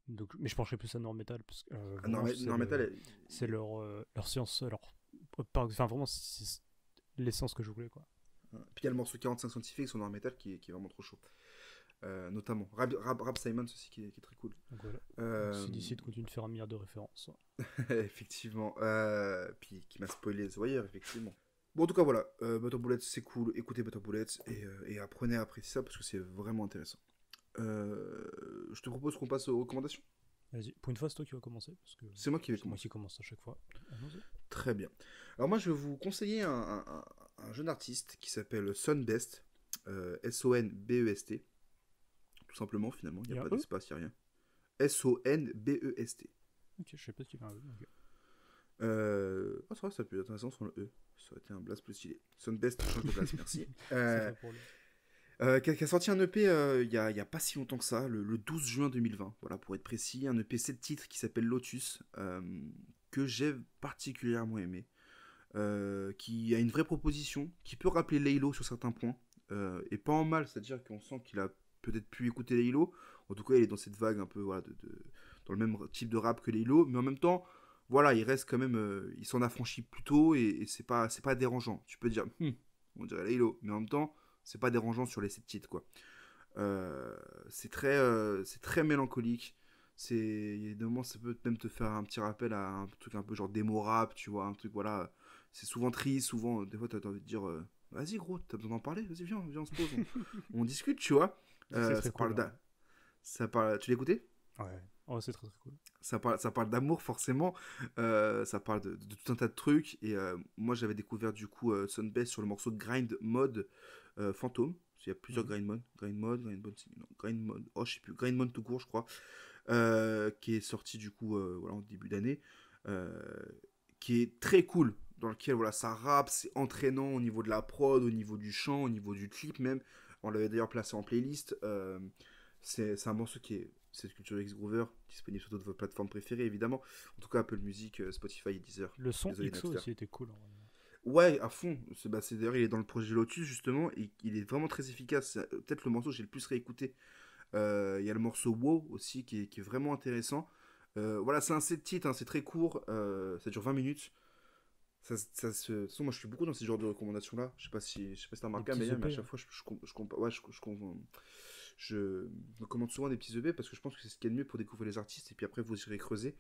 Donc, mais je pencherais plus à Noir Metal parce que Noir Metal, c'est leur science, enfin vraiment c'est l'essence que je voulais quoi. Puis il y a le morceau 45 Scientifique sur Noir Metal qui est vraiment trop chaud. Notamment Rap Simons aussi qui est très cool. Donc voilà. CDC continue de faire un milliard de références. Effectivement. Puis qui m'a spoilé les oreillères, effectivement. Bon, en tout cas, voilà. Butter Bullets, c'est cool. Écoutez Butter Bullets et apprenez à apprécier ça parce que c'est vraiment intéressant. Je te propose qu'on passe aux recommandations. Vas-y, pour une fois, c'est toi qui vas commencer. Parce que c'est moi qui vais commencer. Moi qui commence à chaque fois. Très bien. Alors, moi, je vais vous conseiller un jeune artiste qui s'appelle Sonbest. S-O-N-B-E-S-T. Tout simplement, finalement. Il n'y a pas d'espace, il n'y a rien. S-O-N-B-E-S-T. Ok, je sais pas ce qu'il fait un E. Okay. Ça va, ça peut être intéressant sur le E. Ça aurait été un blast plus stylé. Sonbest, change de place, merci. Qui a sorti un EP il y a pas si longtemps que ça, le 12 juin 2020, voilà, pour être précis, un EP 7 titres qui s'appelle Lotus, que j'ai particulièrement aimé, qui a une vraie proposition, qui peut rappeler Laylo sur certains points, et pas en mal, c'est-à-dire qu'on sent qu'il a peut-être pu écouter Laylo, en tout cas il est dans cette vague un peu, voilà, dans le même type de rap que Laylo, mais en même temps, voilà, il reste quand même, il s'en affranchit plutôt, et c'est pas dérangeant, tu peux dire, on dirait Laylo, mais en même temps, c'est pas dérangeant sur les 7 titres quoi. C'est très mélancolique. Des moments ça peut même te faire un petit rappel à un truc un peu genre démo rap, tu vois, un truc voilà. C'est souvent triste, souvent des fois t'as envie de dire vas-y gros, t'as besoin d'en parler, vas-y viens on se pose, on discute, tu vois. Ça parle. Tu l'as écouté? Ouais. Oh, c'est très très cool. Ça parle d'amour forcément, ça parle de tout un tas de trucs et moi j'avais découvert du coup Sonbest sur le morceau Grind Mode Fantôme. Il y a plusieurs Grind Mode, oh je sais plus, Grind Mode tout court je crois, qui est sorti du coup voilà, en début d'année, qui est très cool, dans lequel voilà, ça rappe, c'est entraînant au niveau de la prod, au niveau du chant, au niveau du clip même. On l'avait d'ailleurs placé en playlist. C'est un morceau qui est cette culture X Groover, disponible sur toutes vos plateformes préférées évidemment, en tout cas Apple Music, Spotify et Deezer. Le son XO aussi était cool en vrai. Ouais, à fond. C'est d'ailleurs il est dans le projet Lotus justement et il est vraiment très efficace. C'est peut-être le morceau que j'ai le plus réécouté. Il y a le morceau Wow aussi qui est vraiment intéressant. Voilà, c'est un set titre, hein, c'est très court, ça dure 20 minutes. De toute façon, moi je suis beaucoup dans ces genres de recommandations là. Je sais pas si t'as remarqué, mais à chaque fois je recommande souvent des petits EP parce que je pense que c'est ce qu'il y a de mieux pour découvrir les artistes et puis après vous irez creuser.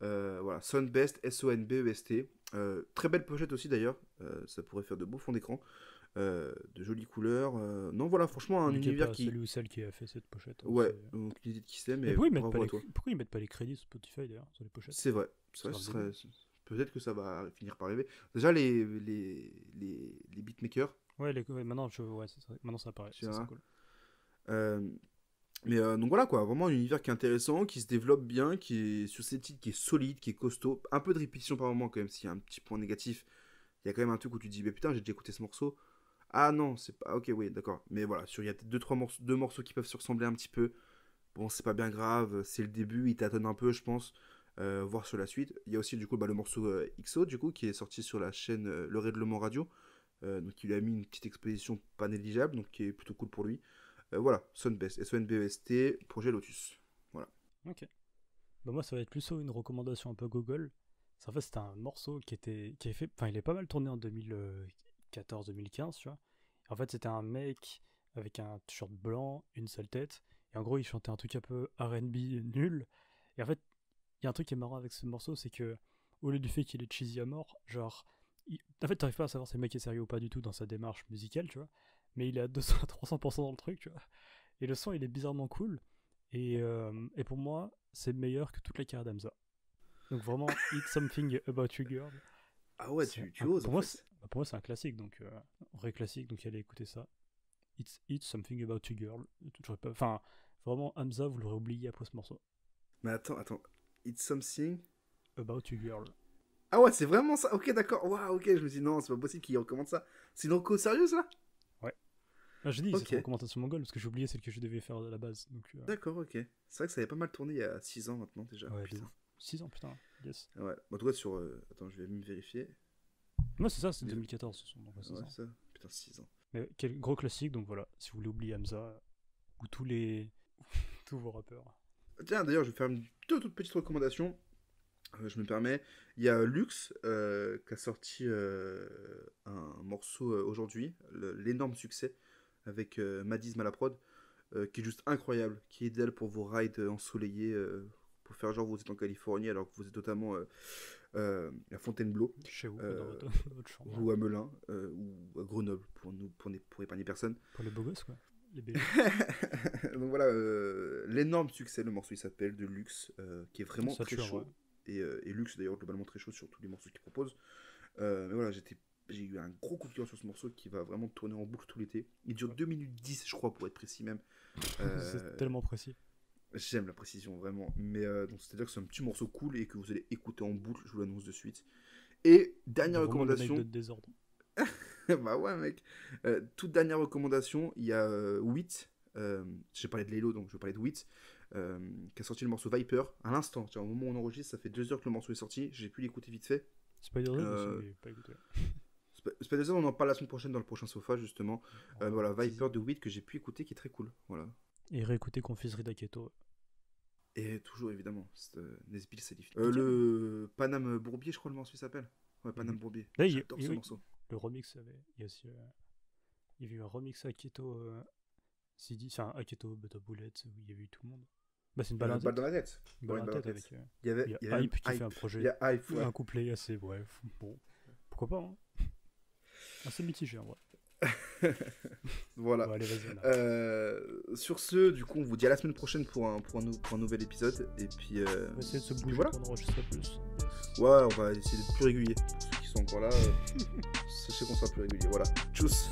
Voilà, Sonbest, S-O-N-B-E-S-T. Très belle pochette aussi d'ailleurs, ça pourrait faire de beaux fonds d'écran, de jolies couleurs. Non, voilà, franchement, un univers qui. Celui ou celle qui a fait cette pochette. Ouais, donc une idée de qui c'est, mais pourquoi ils mettent pas les crédits sur Spotify d'ailleurs, sur les pochettes? C'est vrai, peut-être que ça va finir par arriver. Déjà, les beatmakers. Ouais, maintenant ça apparaît, c'est cool. Mais donc voilà quoi, vraiment un univers qui est intéressant, qui se développe bien, qui est sur ces titres, qui est solide, qui est costaud, un peu de répétition par moment quand même, s'il y a un petit point négatif, il y a quand même un truc où tu te dis mais putain j'ai déjà écouté ce morceau, ah non c'est pas, ok oui d'accord, mais voilà, il y a peut-être deux morceaux qui peuvent se ressembler un petit peu, bon c'est pas bien grave, c'est le début, il tâtonne un peu je pense, voir sur la suite. Il y a aussi du coup le morceau XO du coup qui est sorti sur la chaîne Le Règlement Radio, donc il lui a mis une petite exposition pas négligeable, donc qui est plutôt cool pour lui. Voilà, Sonbest, S-O-N-B-E-S-T, projet Lotus. Voilà. Ok. Bah moi, ça va être plus une recommandation un peu Google. En fait, c'était un morceau qui est fait. Enfin, il est pas mal tourné en 2014-2015, tu vois. En fait, c'était un mec avec un t-shirt blanc, une seule tête. Et en gros, il chantait un truc un peu R&B nul. Et en fait, il y a un truc qui est marrant avec ce morceau, c'est que, au lieu du fait qu'il est cheesy à mort, genre, En fait, t'arrives pas à savoir si le mec est sérieux ou pas du tout dans sa démarche musicale, tu vois. Mais il est à 200 à 300% dans le truc, tu vois. Et le son, il est bizarrement cool. Et pour moi, c'est meilleur que toute la carrière d'Hamza. Donc vraiment, It's Something About You Girl. Ah ouais, tu oses, pour en moi, fait. pour moi, c'est un classique, donc vrai classique, donc allez écouter ça. It's Something About You Girl. Enfin, vraiment, Hamza, vous l'aurez oublié après ce morceau. Mais attends. It's something... About You Girl. Ah ouais, c'est vraiment ça. Ok, d'accord. Waouh, ok, je me dis non, c'est pas possible qu'il recommande ça. C'est une reco sérieuse, là? Ah, j'ai dit, Ok. c'est une recommandation mongole, parce que j'ai oublié celle que je devais faire à la base. Donc, D'accord, ok. C'est vrai que ça avait pas mal tourné il y a 6 ans maintenant, déjà. ouais, Putain. 6 ans, putain. Yes. Ouais. En tout cas, sur... Attends, je vais même vérifier. Moi, c'est ça, c'est Mais- 2014, ce son. Donc, ouais, 6 Ouais, ans. ça. Putain, 6 ans. Mais quel gros classique, donc voilà, si vous voulez oublier Hamza, ou tous vos rappeurs. Tiens, d'ailleurs, je vais faire deux toutes petites recommandations. Je me permets. Il y a Lux qui a sorti un morceau aujourd'hui, l'énorme succès avec Madiz Malaprod, qui est juste incroyable, qui est idéal pour vos rides ensoleillés, pour faire genre vous êtes en Californie alors que vous êtes notamment à Fontainebleau Chez vous, Euh, dans votre chambre. ou à Melun ou à Grenoble pour épargner personne. Pour les beaux gosses, quoi. Les bébés. Donc voilà, l'énorme succès, le morceau il s'appelle de Lux, qui est vraiment Ça très tue, en chaud. vrai. Et Lux d'ailleurs globalement très chaud sur tous les morceaux qu'il propose. Mais voilà, j'ai eu un gros coup de cœur sur ce morceau qui va vraiment tourner en boucle tout l'été. Il dure 2 minutes 10 je crois pour être précis même. C'est tellement précis. J'aime la précision vraiment. Mais donc c'est-à-dire que c'est un petit morceau cool et que vous allez écouter en boucle, je vous l'annonce de suite. Et dernière Vraiment le mec recommandation. de désordre. Bah ouais mec. Toute dernière recommandation, il y a Wheat. J'ai parlé de Lelo donc je vais parler de Wheat. Qui a sorti le morceau Viper à l'instant. Tiens, au moment où on enregistre, ça fait 2 heures que le morceau est sorti. J'ai pu l'écouter vite fait. Spider-Man, Euh, j'ai pas écouté. Spider-Man, on en parle la semaine prochaine dans le prochain sofa justement. Oh, Voilà, tease. Viper de Wheat que j'ai pu écouter qui est très cool. Voilà. Et réécouter Confis Rida Keto. Et toujours évidemment, Nesbill Salif. Le Paname Bourbier, je crois le morceau il s'appelle. Ouais, Paname Bourbier. Là, J'adore ce oui. morceau. Le remix, il y a aussi. Il y a eu un remix à Keto. CD, enfin, à Keto, Butter Bullet, où il y avait eu tout le monde. Bah, c'est une balle en Balle tête. dans la tête. Une balle Ouais, en balle en tête tête. avec. Il y avait, Il y a même Hype qui fait un Il projet. y a Hype, ouais. Un couplet assez bref. Bon, pourquoi pas, hein. Assez mitigé en vrai. Voilà. Bon, allez, vas-y. Là. Sur ce, du coup, on vous dit à la semaine prochaine pour un nouvel épisode. Et puis, On va essayer de se bouger voilà. pour enregistrer plus. Yes. Ouais, on va essayer d'être plus régulier. Pour ceux qui sont encore là, sachez qu'on sera plus régulier. Voilà. Tchuss.